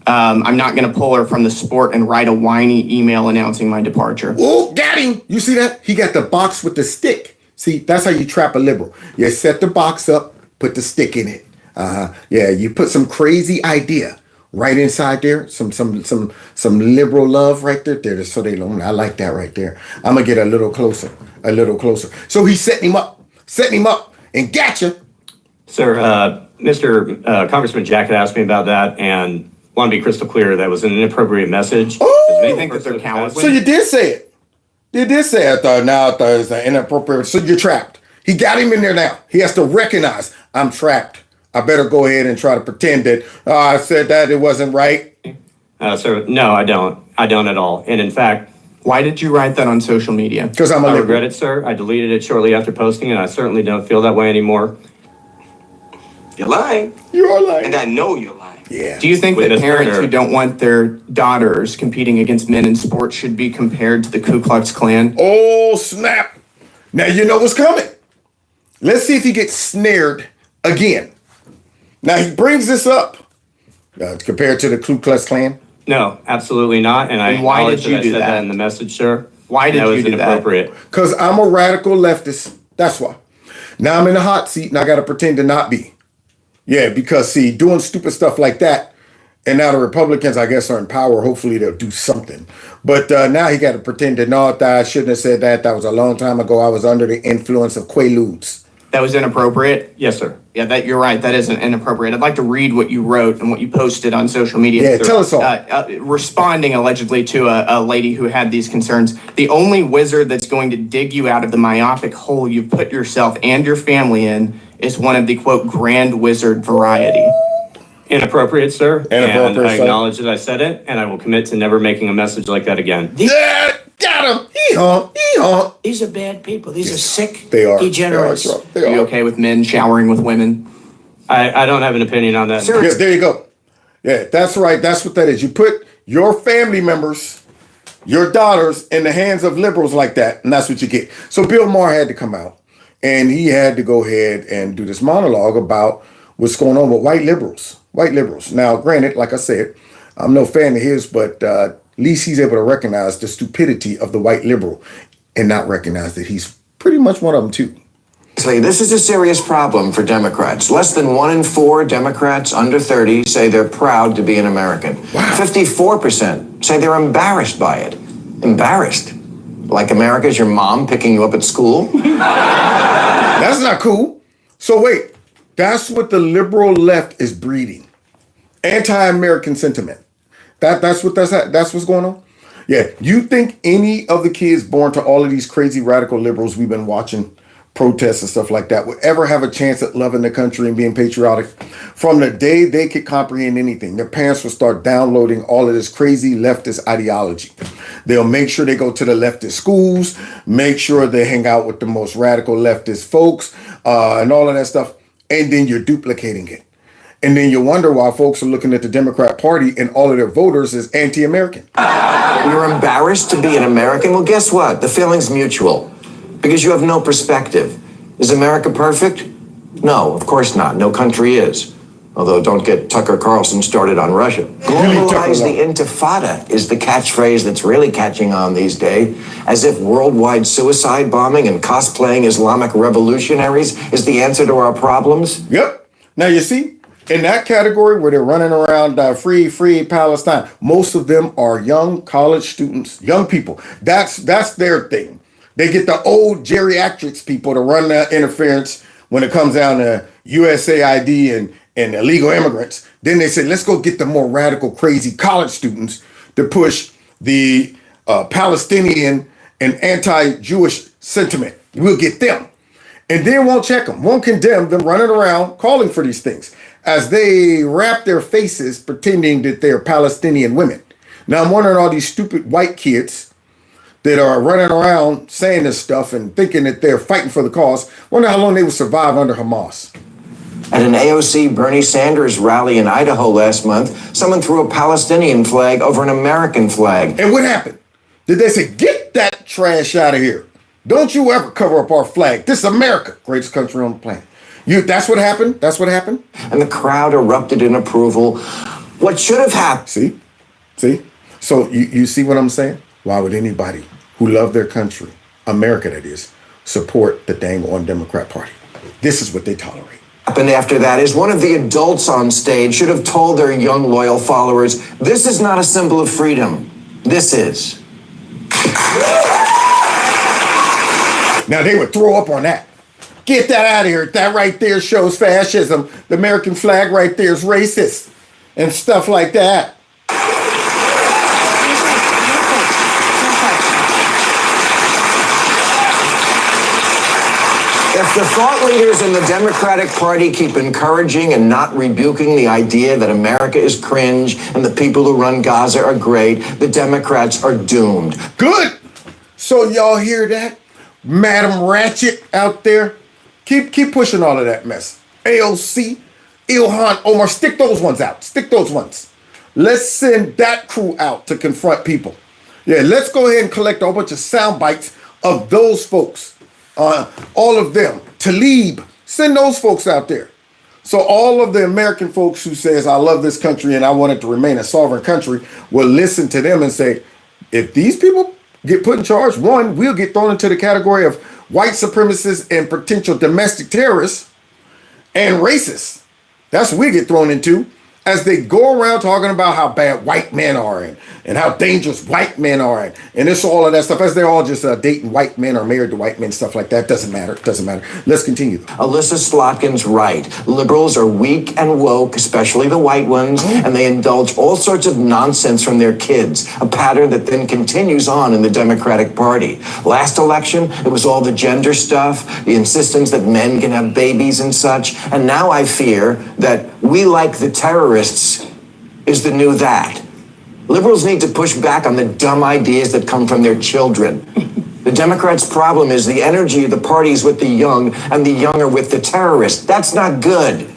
I'm not going to pull her from the sport and write a whiny email announcing my departure. Oh, got him. You see that? He got the box with the stick. See, that's how you trap a liberal. You set the box up, put the stick in it. Yeah, you put some crazy idea right inside there. Some liberal love right there. So they don't. I like that right there. I'm going to get a little closer. So he's setting him up. And gotcha. Sir, Mr. Congressman Jack had asked me about that and want to be crystal clear that was an inappropriate message. Oh, they think that they're cowards. So you did say it. Now it's inappropriate. So you're trapped. He got him in there now. He has to recognize I'm trapped. I better go ahead and try to pretend that I said that it wasn't right. Sir, no, I don't. I don't at all. And in fact, why did you write that on social media? Because I regret it, sir. I deleted it shortly after posting, and I certainly don't feel that way anymore. You're lying. You're lying. And I know you're lying. Yeah. Do you think that parents who don't want their daughters competing against men in sports should be compared to the Ku Klux Klan? Oh, snap. Now you know what's coming. Let's see if he gets snared again. Now he brings this up compared to the Ku Klux Klan. No, absolutely not. And why did you do that in the message, sir? Why did you do that? Because I'm a radical leftist. That's why. Now I'm in the hot seat and I got to pretend to not be. Yeah, because see, doing stupid stuff like that, and now the Republicans, I guess, are in power. Hopefully they'll do something. But now he got to pretend that, no, that I shouldn't have said that. That was a long time ago. I was under the influence of Quaaludes. That was inappropriate? Yes, sir. Yeah, you're right. That isn't inappropriate. I'd like to read what you wrote and what you posted on social media. Yeah, tell us all. Responding allegedly to a lady who had these concerns. The only wizard that's going to dig you out of the myopic hole you've put yourself and your family in is one of the, quote, grand wizard variety. Inappropriate, sir. Inappropriate, and I acknowledge that I said it, and I will commit to never making a message like that again. Yeah, got him. Hee-haw. These are bad people. These are sick They are. degenerates. They are. Are you okay with men showering with women? I don't have an opinion on that. Yes, there you go. Yeah, that's right. That's what that is. You put your family members, your daughters, in the hands of liberals like that, and that's what you get. So Bill Maher had to come out, and he had to go ahead and do this monologue about what's going on with white liberals. Now, granted, like I said, I'm no fan of his, but at least he's able to recognize the stupidity of the white liberal and not recognize that he's pretty much one of them too. This is a serious problem for Democrats. Less than 1 in 4 Democrats under 30 say they're proud to be an American. Wow. 54% say they're embarrassed by it. Embarrassed? Like America's your mom picking you up at school? That's not cool. So wait, that's what the liberal left is breeding. Anti-American sentiment. That's what's going on? Yeah. You think any of the kids born to all of these crazy radical liberals we've been watching protests and stuff like that would ever have a chance at loving the country and being patriotic? From the day they could comprehend anything, their parents will start downloading all of this crazy leftist ideology. They'll make sure they go to the leftist schools, make sure they hang out with the most radical leftist folks, and all of that stuff. And then you're duplicating it. And then you wonder why folks are looking at the Democrat Party and all of their voters as anti-American. You're embarrassed to be an American? Well, guess what? The feeling's mutual because you have no perspective. Is America perfect? No, of course not. No country is. Although don't get Tucker Carlson started on Russia. Globalize the intifada is the catchphrase that's really catching on these days, as if worldwide suicide bombing and cosplaying Islamic revolutionaries is the answer to our problems. Yep. Now you see, in that category where they're running around free Palestine, most of them are young college students, young people. That's their thing. They get the old geriatrics people to run the interference when it comes down to USAID and illegal immigrants. Then they say, let's go get the more radical, crazy college students to push the Palestinian and anti-Jewish sentiment. We'll get them. And then won't check them, won't condemn them running around calling for these things as they wrap their faces pretending that they're Palestinian women. Now I'm wondering all these stupid white kids that are running around saying this stuff and thinking that they're fighting for the cause, wonder how long they will survive under Hamas. At an AOC Bernie Sanders rally in Idaho last month, someone threw a Palestinian flag over an American flag. And what happened? Did they say, get that trash out of here? Don't you ever cover up our flag. This is America, greatest country on the planet. That's what happened? That's what happened? And the crowd erupted in approval. What should have happened? See? So you see what I'm saying? Why would anybody who love their country, America that is, support the dang on Democrat Party? This is what they tolerate. Happened after that is one of the adults on stage should have told their young loyal followers, this is not a symbol of freedom. This is. Now they would throw up on that. Get that out of here. That right there shows fascism. The American flag right there is racist and stuff like that. If the thought leaders in the Democratic Party keep encouraging and not rebuking the idea that America is cringe and the people who run Gaza are great, the Democrats are doomed. Good. So y'all hear that? Madam Ratchet out there? Keep pushing all of that mess. AOC, Ilhan Omar, stick those ones out. Stick those ones. Let's send that crew out to confront people. Yeah, let's go ahead and collect a whole bunch of sound bites of those folks. All of them. Talib, send those folks out there. So all of the American folks who says, I love this country and I want it to remain a sovereign country, will listen to them and say, if these people get put in charge, one, we'll get thrown into the category of white supremacists and potential domestic terrorists and racists. That's what we get thrown into as they go around talking about how bad white men are and how dangerous white men are and it's all of that stuff, as they're all just dating white men or married to white men, stuff like that. Doesn't matter. Let's continue. Alyssa Slotkin's right. Liberals are weak and woke, especially the white ones, and they indulge all sorts of nonsense from their kids, a pattern that then continues on in the Democratic Party. Last election, it was all the gender stuff, the insistence that men can have babies and such, and now I fear that we like the terrorists is the new that. Liberals need to push back on the dumb ideas that come from their children. The Democrats' problem is the energy of the parties with the young and the young are with the terrorists. That's not good.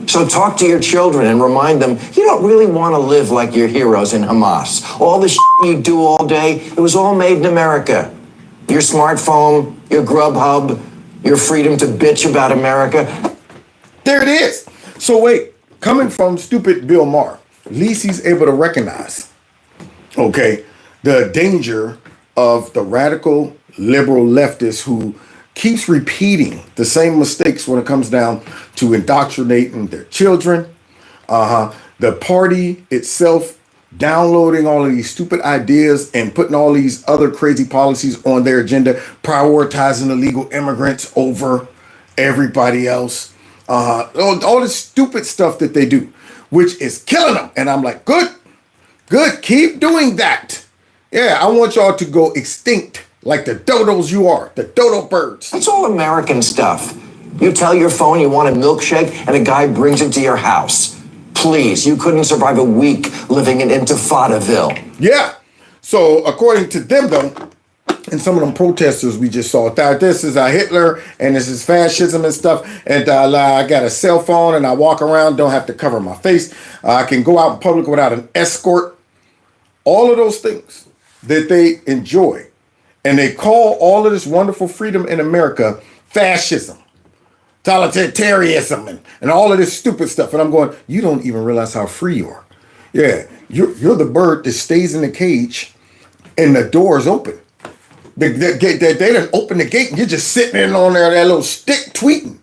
So talk to your children and remind them, you don't really want to live like your heroes in Hamas. All the shit you do all day, it was all made in America. Your smartphone, your Grubhub, your freedom to bitch about America. There it is. So wait, coming from stupid Bill Maher, at least he's able to recognize, okay, the danger of the radical liberal leftist who keeps repeating the same mistakes when it comes down to indoctrinating their children. The party itself downloading all of these stupid ideas and putting all these other crazy policies on their agenda, prioritizing illegal immigrants over everybody else. All this stupid stuff that they do, which is killing them. And I'm like, good, keep doing that. Yeah, I want y'all to go extinct like the dodos you are, the dodo birds. That's all American stuff. You tell your phone you want a milkshake and a guy brings it to your house. Please, you couldn't survive a week living in Intifadaville. Yeah, so according to them though, And some of them protesters we just saw that this is Hitler and this is fascism and stuff. And I got a cell phone and I walk around, don't have to cover my face. I can go out in public without an escort. All of those things that they enjoy. And they call all of this wonderful freedom in America fascism, totalitarianism, and all of this stupid stuff. And I'm going, you don't even realize how free you are. Yeah, you're the bird that stays in the cage and the door is open. They done open the gate and you're just sitting in on there, that little stick tweeting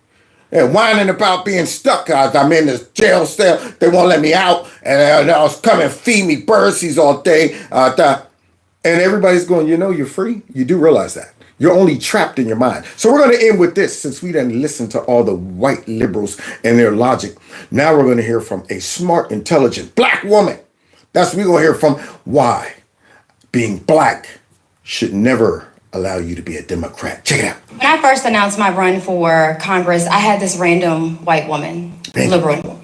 and whining about being stuck. I'm in this jail cell. They won't let me out. And I was coming feed me birdseeds all day. And everybody's going, you're free. You do realize that. You're only trapped in your mind. So we're going to end with this since we didn't listen to all the white liberals and their logic. Now we're going to hear from a smart, intelligent black woman. That's what we're going to hear from. Why being black should never allow you to be a Democrat. Check it out. When I first announced my run for Congress, I had this random white woman, liberal,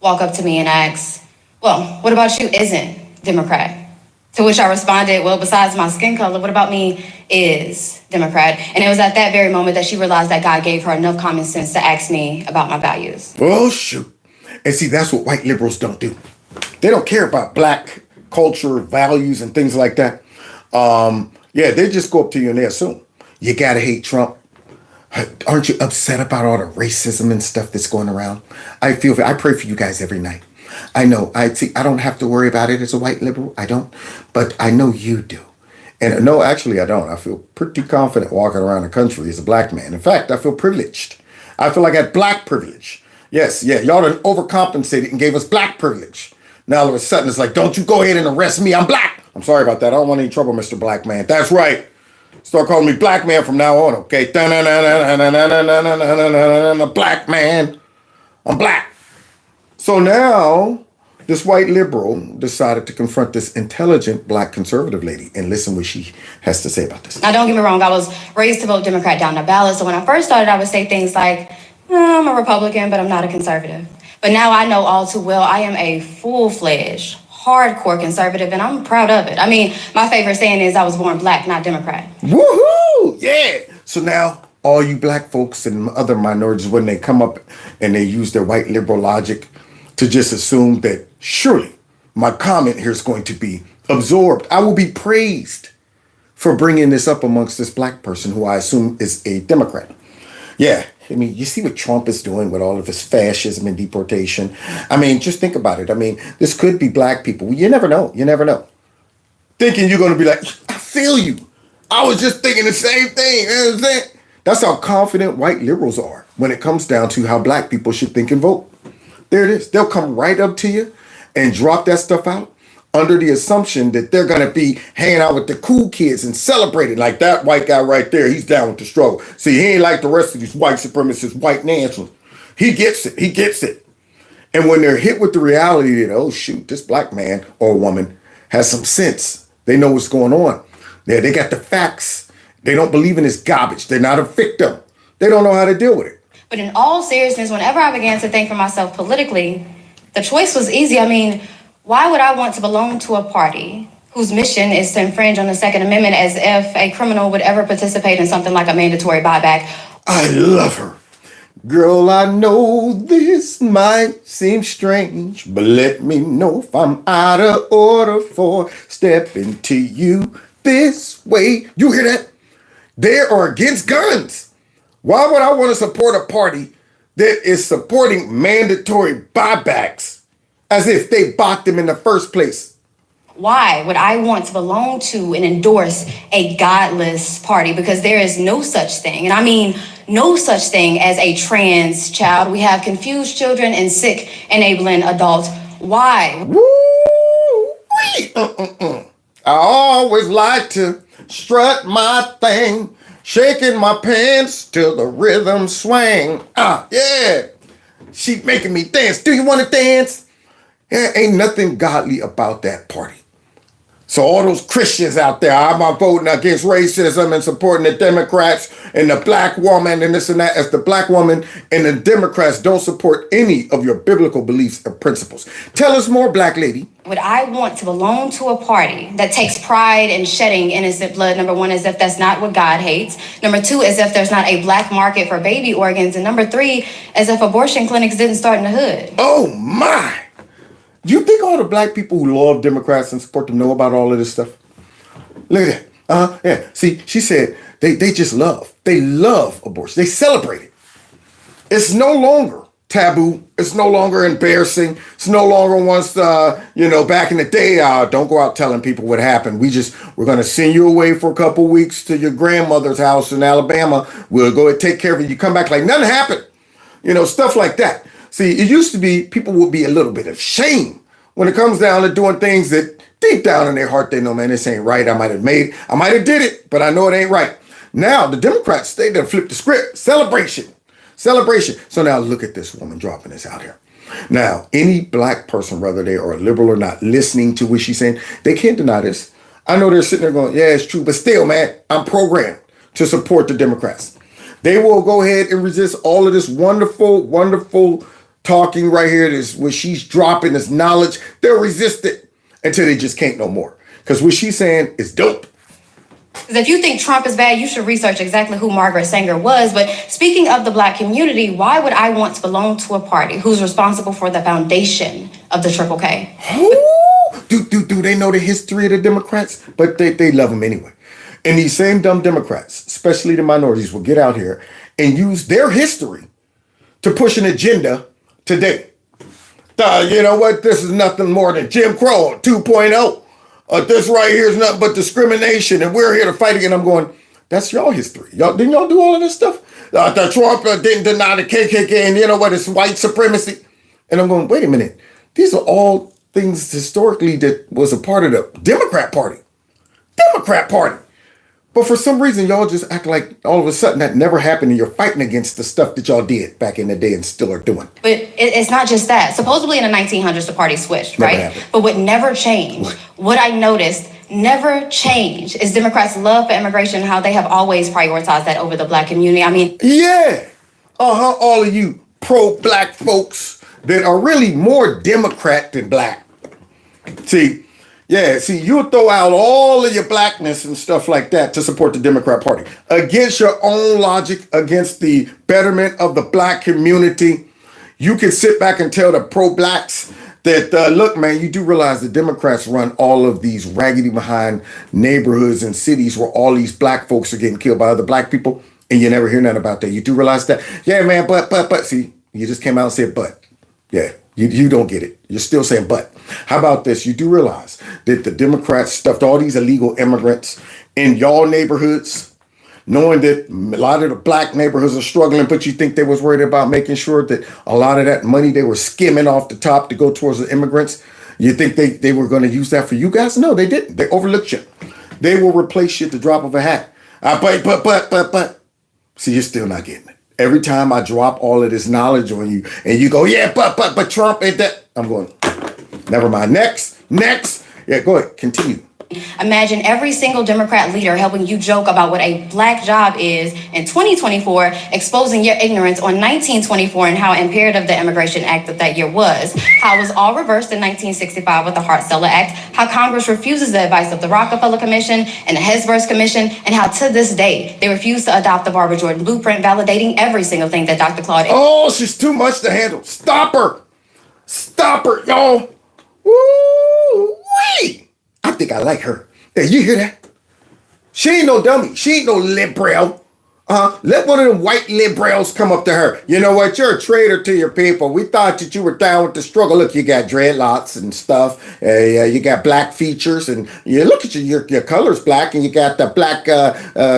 walk up to me and ask, well, what about you isn't Democrat? To which I responded, well, besides my skin color, what about me is Democrat? And it was at that very moment that she realized that God gave her enough common sense to ask me about my values. Oh, shoot. And see, that's what white liberals don't do. They don't care about black culture, values, and things like that. Yeah, they just go up to you and they assume you gotta hate Trump. Aren't you upset about all the racism and stuff that's going around? I pray for you guys every night. I know, I don't have to worry about it as a white liberal. I don't, but I know you do. And no, actually, I don't. I feel pretty confident walking around the country as a black man. In fact, I feel privileged. I feel like I had black privilege. Yes, yeah, y'all done overcompensated and gave us black privilege. Now all of a sudden it's like, don't you go ahead and arrest me, I'm black. I'm sorry about that. I don't want any trouble, Mr. Black Man. That's right. Start calling me Black Man from now on, okay? Black Man. I'm black. So now this white liberal decided to confront this intelligent black conservative lady and listen what she has to say about this. Now, don't get me wrong. I was raised to vote Democrat down the ballot. So when I first started, I would say things like, I'm a Republican, but I'm not a conservative. But now I know all too well I am a full-fledged, hardcore conservative, and I'm proud of it. I mean, my favorite saying is I was born black, not Democrat. Woohoo! Yeah! So now all you black folks and other minorities, when they come up and they use their white liberal logic to just assume that surely my comment here is going to be absorbed. I will be praised for bringing this up amongst this black person who I assume is a Democrat. Yeah, I mean, you see what Trump is doing with all of his fascism and deportation. I mean, just think about it. I mean, this could be black people. You never know. You never know. Thinking you're going to be like, I feel you. I was just thinking the same thing. You know what I'm saying? That's how confident white liberals are when it comes down to how black people should think and vote. There it is. They'll come right up to you and drop that stuff out under the assumption that they're going to be hanging out with the cool kids and celebrating like that white guy right there. He's down with the struggle. See, he ain't like the rest of these white supremacist white nationalists. He gets it. He gets it. And when they're hit with the reality that, oh, shoot, this black man or woman has some sense. They know what's going on. They got the facts. They don't believe in this garbage. They're not a victim. They don't know how to deal with it. But in all seriousness, whenever I began to think for myself politically, the choice was easy. I mean, why would I want to belong to a party whose mission is to infringe on the Second Amendment as if a criminal would ever participate in something like a mandatory buyback? I love her. Girl, I know this might seem strange, but let me know if I'm out of order for stepping to you this way. You hear that? They are against guns. Why would I want to support a party that is supporting mandatory buybacks as if they bought them in the first place? Why would I want to belong to and endorse a godless party? Because there is no such thing, and I mean no such thing as a trans child. We have confused children and sick enabling adults. Why? Woo-wee. I always like to strut my thing, shaking my pants till the rhythm swing. Yeah. She making me dance. Do you want to dance? Yeah, ain't nothing godly about that party. So all those Christians out there, I'm voting against racism and supporting the Democrats and the black woman and this and that, as the black woman and the Democrats don't support any of your biblical beliefs or principles. Tell us more, black lady. Would I want to belong to a party that takes pride in shedding innocent blood? Number one, as if that's not what God hates. Number two, as if there's not a black market for baby organs. And number three, as if abortion clinics didn't start in the hood. Oh my! Do you think all the black people who love Democrats and support them know about all of this stuff? Look at that. Yeah. See, she said they just love. They love abortion. They celebrate it. It's no longer taboo. It's no longer embarrassing. It's no longer once, back in the day, don't go out telling people what happened. We're going to send you away for a couple weeks to your grandmother's house in Alabama. We'll go and take care of it. You come back like nothing happened. Stuff like that. See, it used to be people would be a little bit ashamed when it comes down to doing things that deep down in their heart, they know, man, this ain't right. I might have did it, but I know it ain't right. Now, the Democrats, they done flipped the script. Celebration. So now look at this woman dropping this out here. Now, any black person, whether they are liberal or not, listening to what she's saying, they can't deny this. I know they're sitting there going, yeah, it's true, but still, man, I'm programmed to support the Democrats. They will go ahead and resist all of this wonderful, wonderful talking right here, this where she's dropping this knowledge. They'll resist it until they just can't no more. Because what she's saying is dope. Because if you think Trump is bad, you should research exactly who Margaret Sanger was. But speaking of the black community, why would I want to belong to a party who's responsible for the foundation of the Triple K? Do they know the history of the Democrats? But they love them anyway. And these same dumb Democrats, especially the minorities, will get out here and use their history to push an agenda today. You know what? This is nothing more than Jim Crow 2.0. This right here is nothing but discrimination, and we're here to fight again. I'm going, that's y'all history. Didn't y'all do all of this stuff? The Trump didn't deny the KKK, and you know what? It's white supremacy. And I'm going, wait a minute. These are all things historically that was a part of the Democrat Party. But for some reason, y'all just act like all of a sudden that never happened and you're fighting against the stuff that y'all did back in the day and still are doing. But it's not just that. Supposedly in the 1900s, the party switched, right? Happened. But what never changed, what I noticed never changed, is Democrats' love for immigration and how they have always prioritized that over the black community. I mean... Yeah. All of you pro-black folks that are really more Democrat than black. See, you'll throw out all of your blackness and stuff like that to support the Democrat Party. Against your own logic, against the betterment of the black community, you can sit back and tell the pro-blacks that, look, man, you do realize the Democrats run all of these raggedy behind neighborhoods and cities where all these black folks are getting killed by other black people, and you never hear nothing about that. You do realize that? Yeah, man, but. See, you just came out and said but. Yeah. You don't get it. You're still saying but. How about this? You do realize that the Democrats stuffed all these illegal immigrants in y'all neighborhoods, knowing that a lot of the black neighborhoods are struggling, but you think they was worried about making sure that a lot of that money they were skimming off the top to go towards the immigrants, you think they were going to use that for you guys? No, they didn't. They overlooked you. They will replace you at the drop of a hat. But. See, you're still not getting it. Every time I drop all of this knowledge on you and you go, yeah, but Trump ain't that. I'm going, never mind. Next. Yeah, go ahead. Continue. Imagine every single Democrat leader helping you joke about what a black job is in 2024, exposing your ignorance on 1924 and how imperative the Immigration Act of that year was, how it was all reversed in 1965 with the Hart-Celler Act, how Congress refuses the advice of the Rockefeller Commission and the Hesburgh Commission, and how to this day they refuse to adopt the Barbara Jordan blueprint, validating every single thing that Dr. Claude... Oh, she's too much to handle. Stop her, y'all. Woo-wee. I think I like her. Yeah, you hear that? She ain't no dummy. She ain't no liberal. Let one of them white liberals come up to her. You know what? You're a traitor to your people. We thought that you were down with the struggle. Look, you got dreadlocks and stuff. You got black features, and you look at your color's black, and you got the black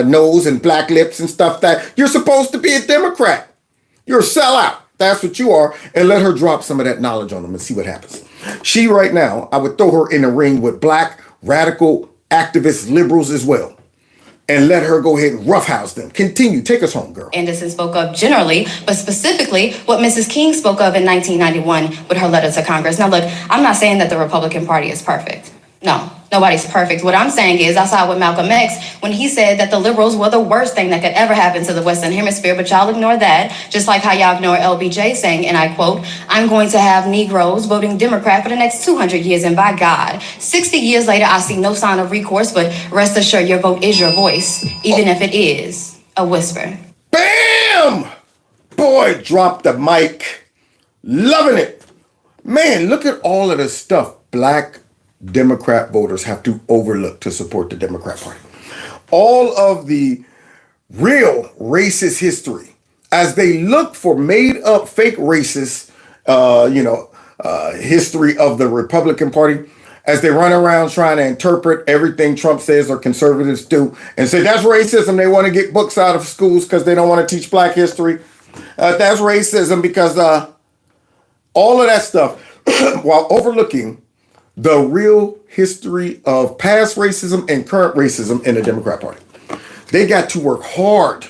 nose and black lips and stuff. That you're supposed to be a Democrat. You're a sellout. That's what you are. And let her drop some of that knowledge on them and see what happens. She right now, I would throw her in the ring with black radical activist liberals as well. And let her go ahead and roughhouse them. Continue. Take us home, girl. Anderson spoke of generally, but specifically what Mrs. King spoke of in 1991 with her letter to Congress. Now, look, I'm not saying that the Republican Party is perfect. No, Nobody's perfect. What I'm saying is I saw with Malcolm X when he said that the liberals were the worst thing that could ever happen to the Western Hemisphere, but y'all ignore that, just like how y'all ignore LBJ saying, and I quote, "I'm going to have Negroes voting Democrat for the next 200 years, and by God, 60 years later, I see no sign of recourse, but rest assured your vote is your voice, even if it is a whisper." Bam! Boy, drop the mic. Loving it. Man, look at all of the stuff black Democrat voters have to overlook to support the Democrat Party. All of the real racist history as they look for made up fake racist, history of the Republican Party, as they run around trying to interpret everything Trump says or conservatives do and say that's racism. They want to get books out of schools because they don't want to teach black history. That's racism because all of that stuff while overlooking the real history of past racism and current racism in the Democrat Party. They got to work hard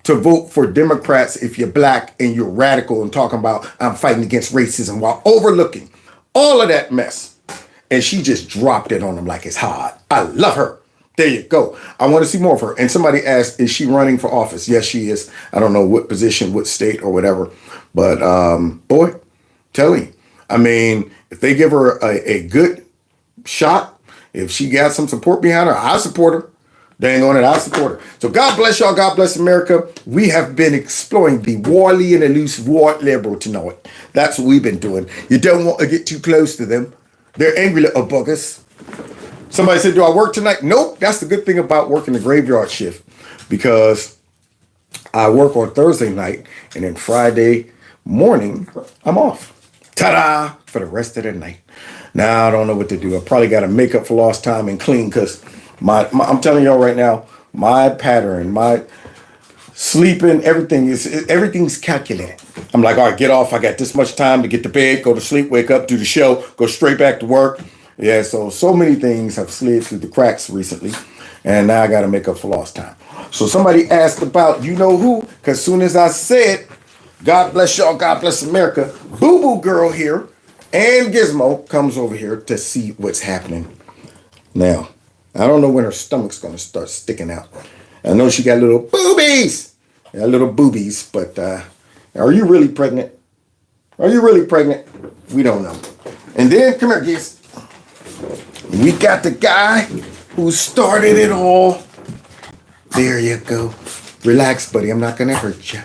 to vote for Democrats if you're black and you're radical and talking about I'm fighting against racism while overlooking all of that mess. And she just dropped it on them like it's hot. I love her. There you go. I want to see more of her. And somebody asked, is she running for office? Yes, she is. I don't know what position, what state or whatever. But boy, tell you. I mean, if they give her a good shot, if she got some support behind her, I support her. Dang on it, I support her. So God bless y'all. God bless America. We have been exploring the warly and elusive white liberal tonight. That's what we've been doing. You don't want to get too close to them. They're angry little buggers. Somebody said, do I work tonight? Nope. That's the good thing about working the graveyard shift, because I work on Thursday night and then Friday morning, I'm off. Ta-da! For the rest of the night. Now I don't know what to do. I probably got to make up for lost time and clean, because I'm telling y'all right now, my pattern, my sleeping, everything's calculated. I'm like, all right, get off. I got this much time to get to bed, go to sleep, wake up, do the show, go straight back to work. Yeah, so many things have slid through the cracks recently, and now I got to make up for lost time. So somebody asked about, you know who? Because soon as I said, God bless y'all, God bless America, Boo Boo Girl here and Gizmo comes over here to see what's happening. Now, I don't know when her stomach's going to start sticking out. I know she got little boobies. Yeah, little boobies, but are you really pregnant? Are you really pregnant? We don't know. And then, come here, Giz. We got the guy who started it all. There you go. Relax, buddy. I'm not going to hurt you.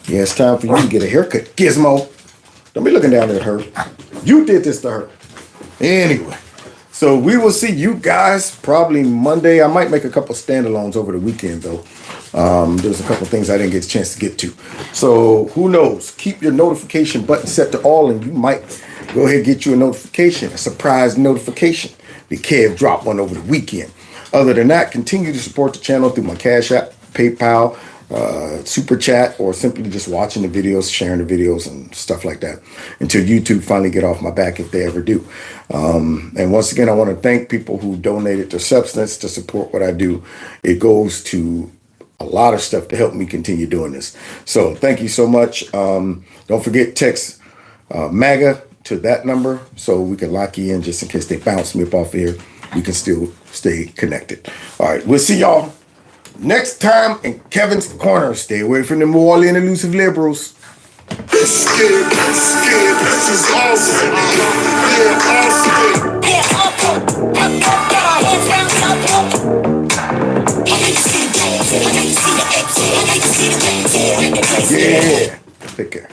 Yeah, it's time for you to get a haircut. Gizmo. Don't be looking down at her. You did this to her. Anyway. So we will see you guys probably Monday. I might make a couple standalones over the weekend, though. There's a couple things I didn't get a chance to get to. So who knows? Keep your notification button set to all, and you might go ahead and get you a notification, a surprise notification. The Kev dropped one over the weekend. Other than that, continue to support the channel through my Cash App, PayPal, Super Chat, or simply just watching the videos, sharing the videos and stuff like that until YouTube finally get off my back, if they ever do. And once again, I want to thank people who donated their substance to support what I do. It goes to a lot of stuff to help me continue doing this. So thank you so much. Don't forget, text MAGA to that number so we can lock you in just in case they bounce me up off here. We can still stay connected. All right, we'll see y'all next time in Kevin's Corner. Stay away from the New and elusive liberals. This is awesome. Yeah, take care.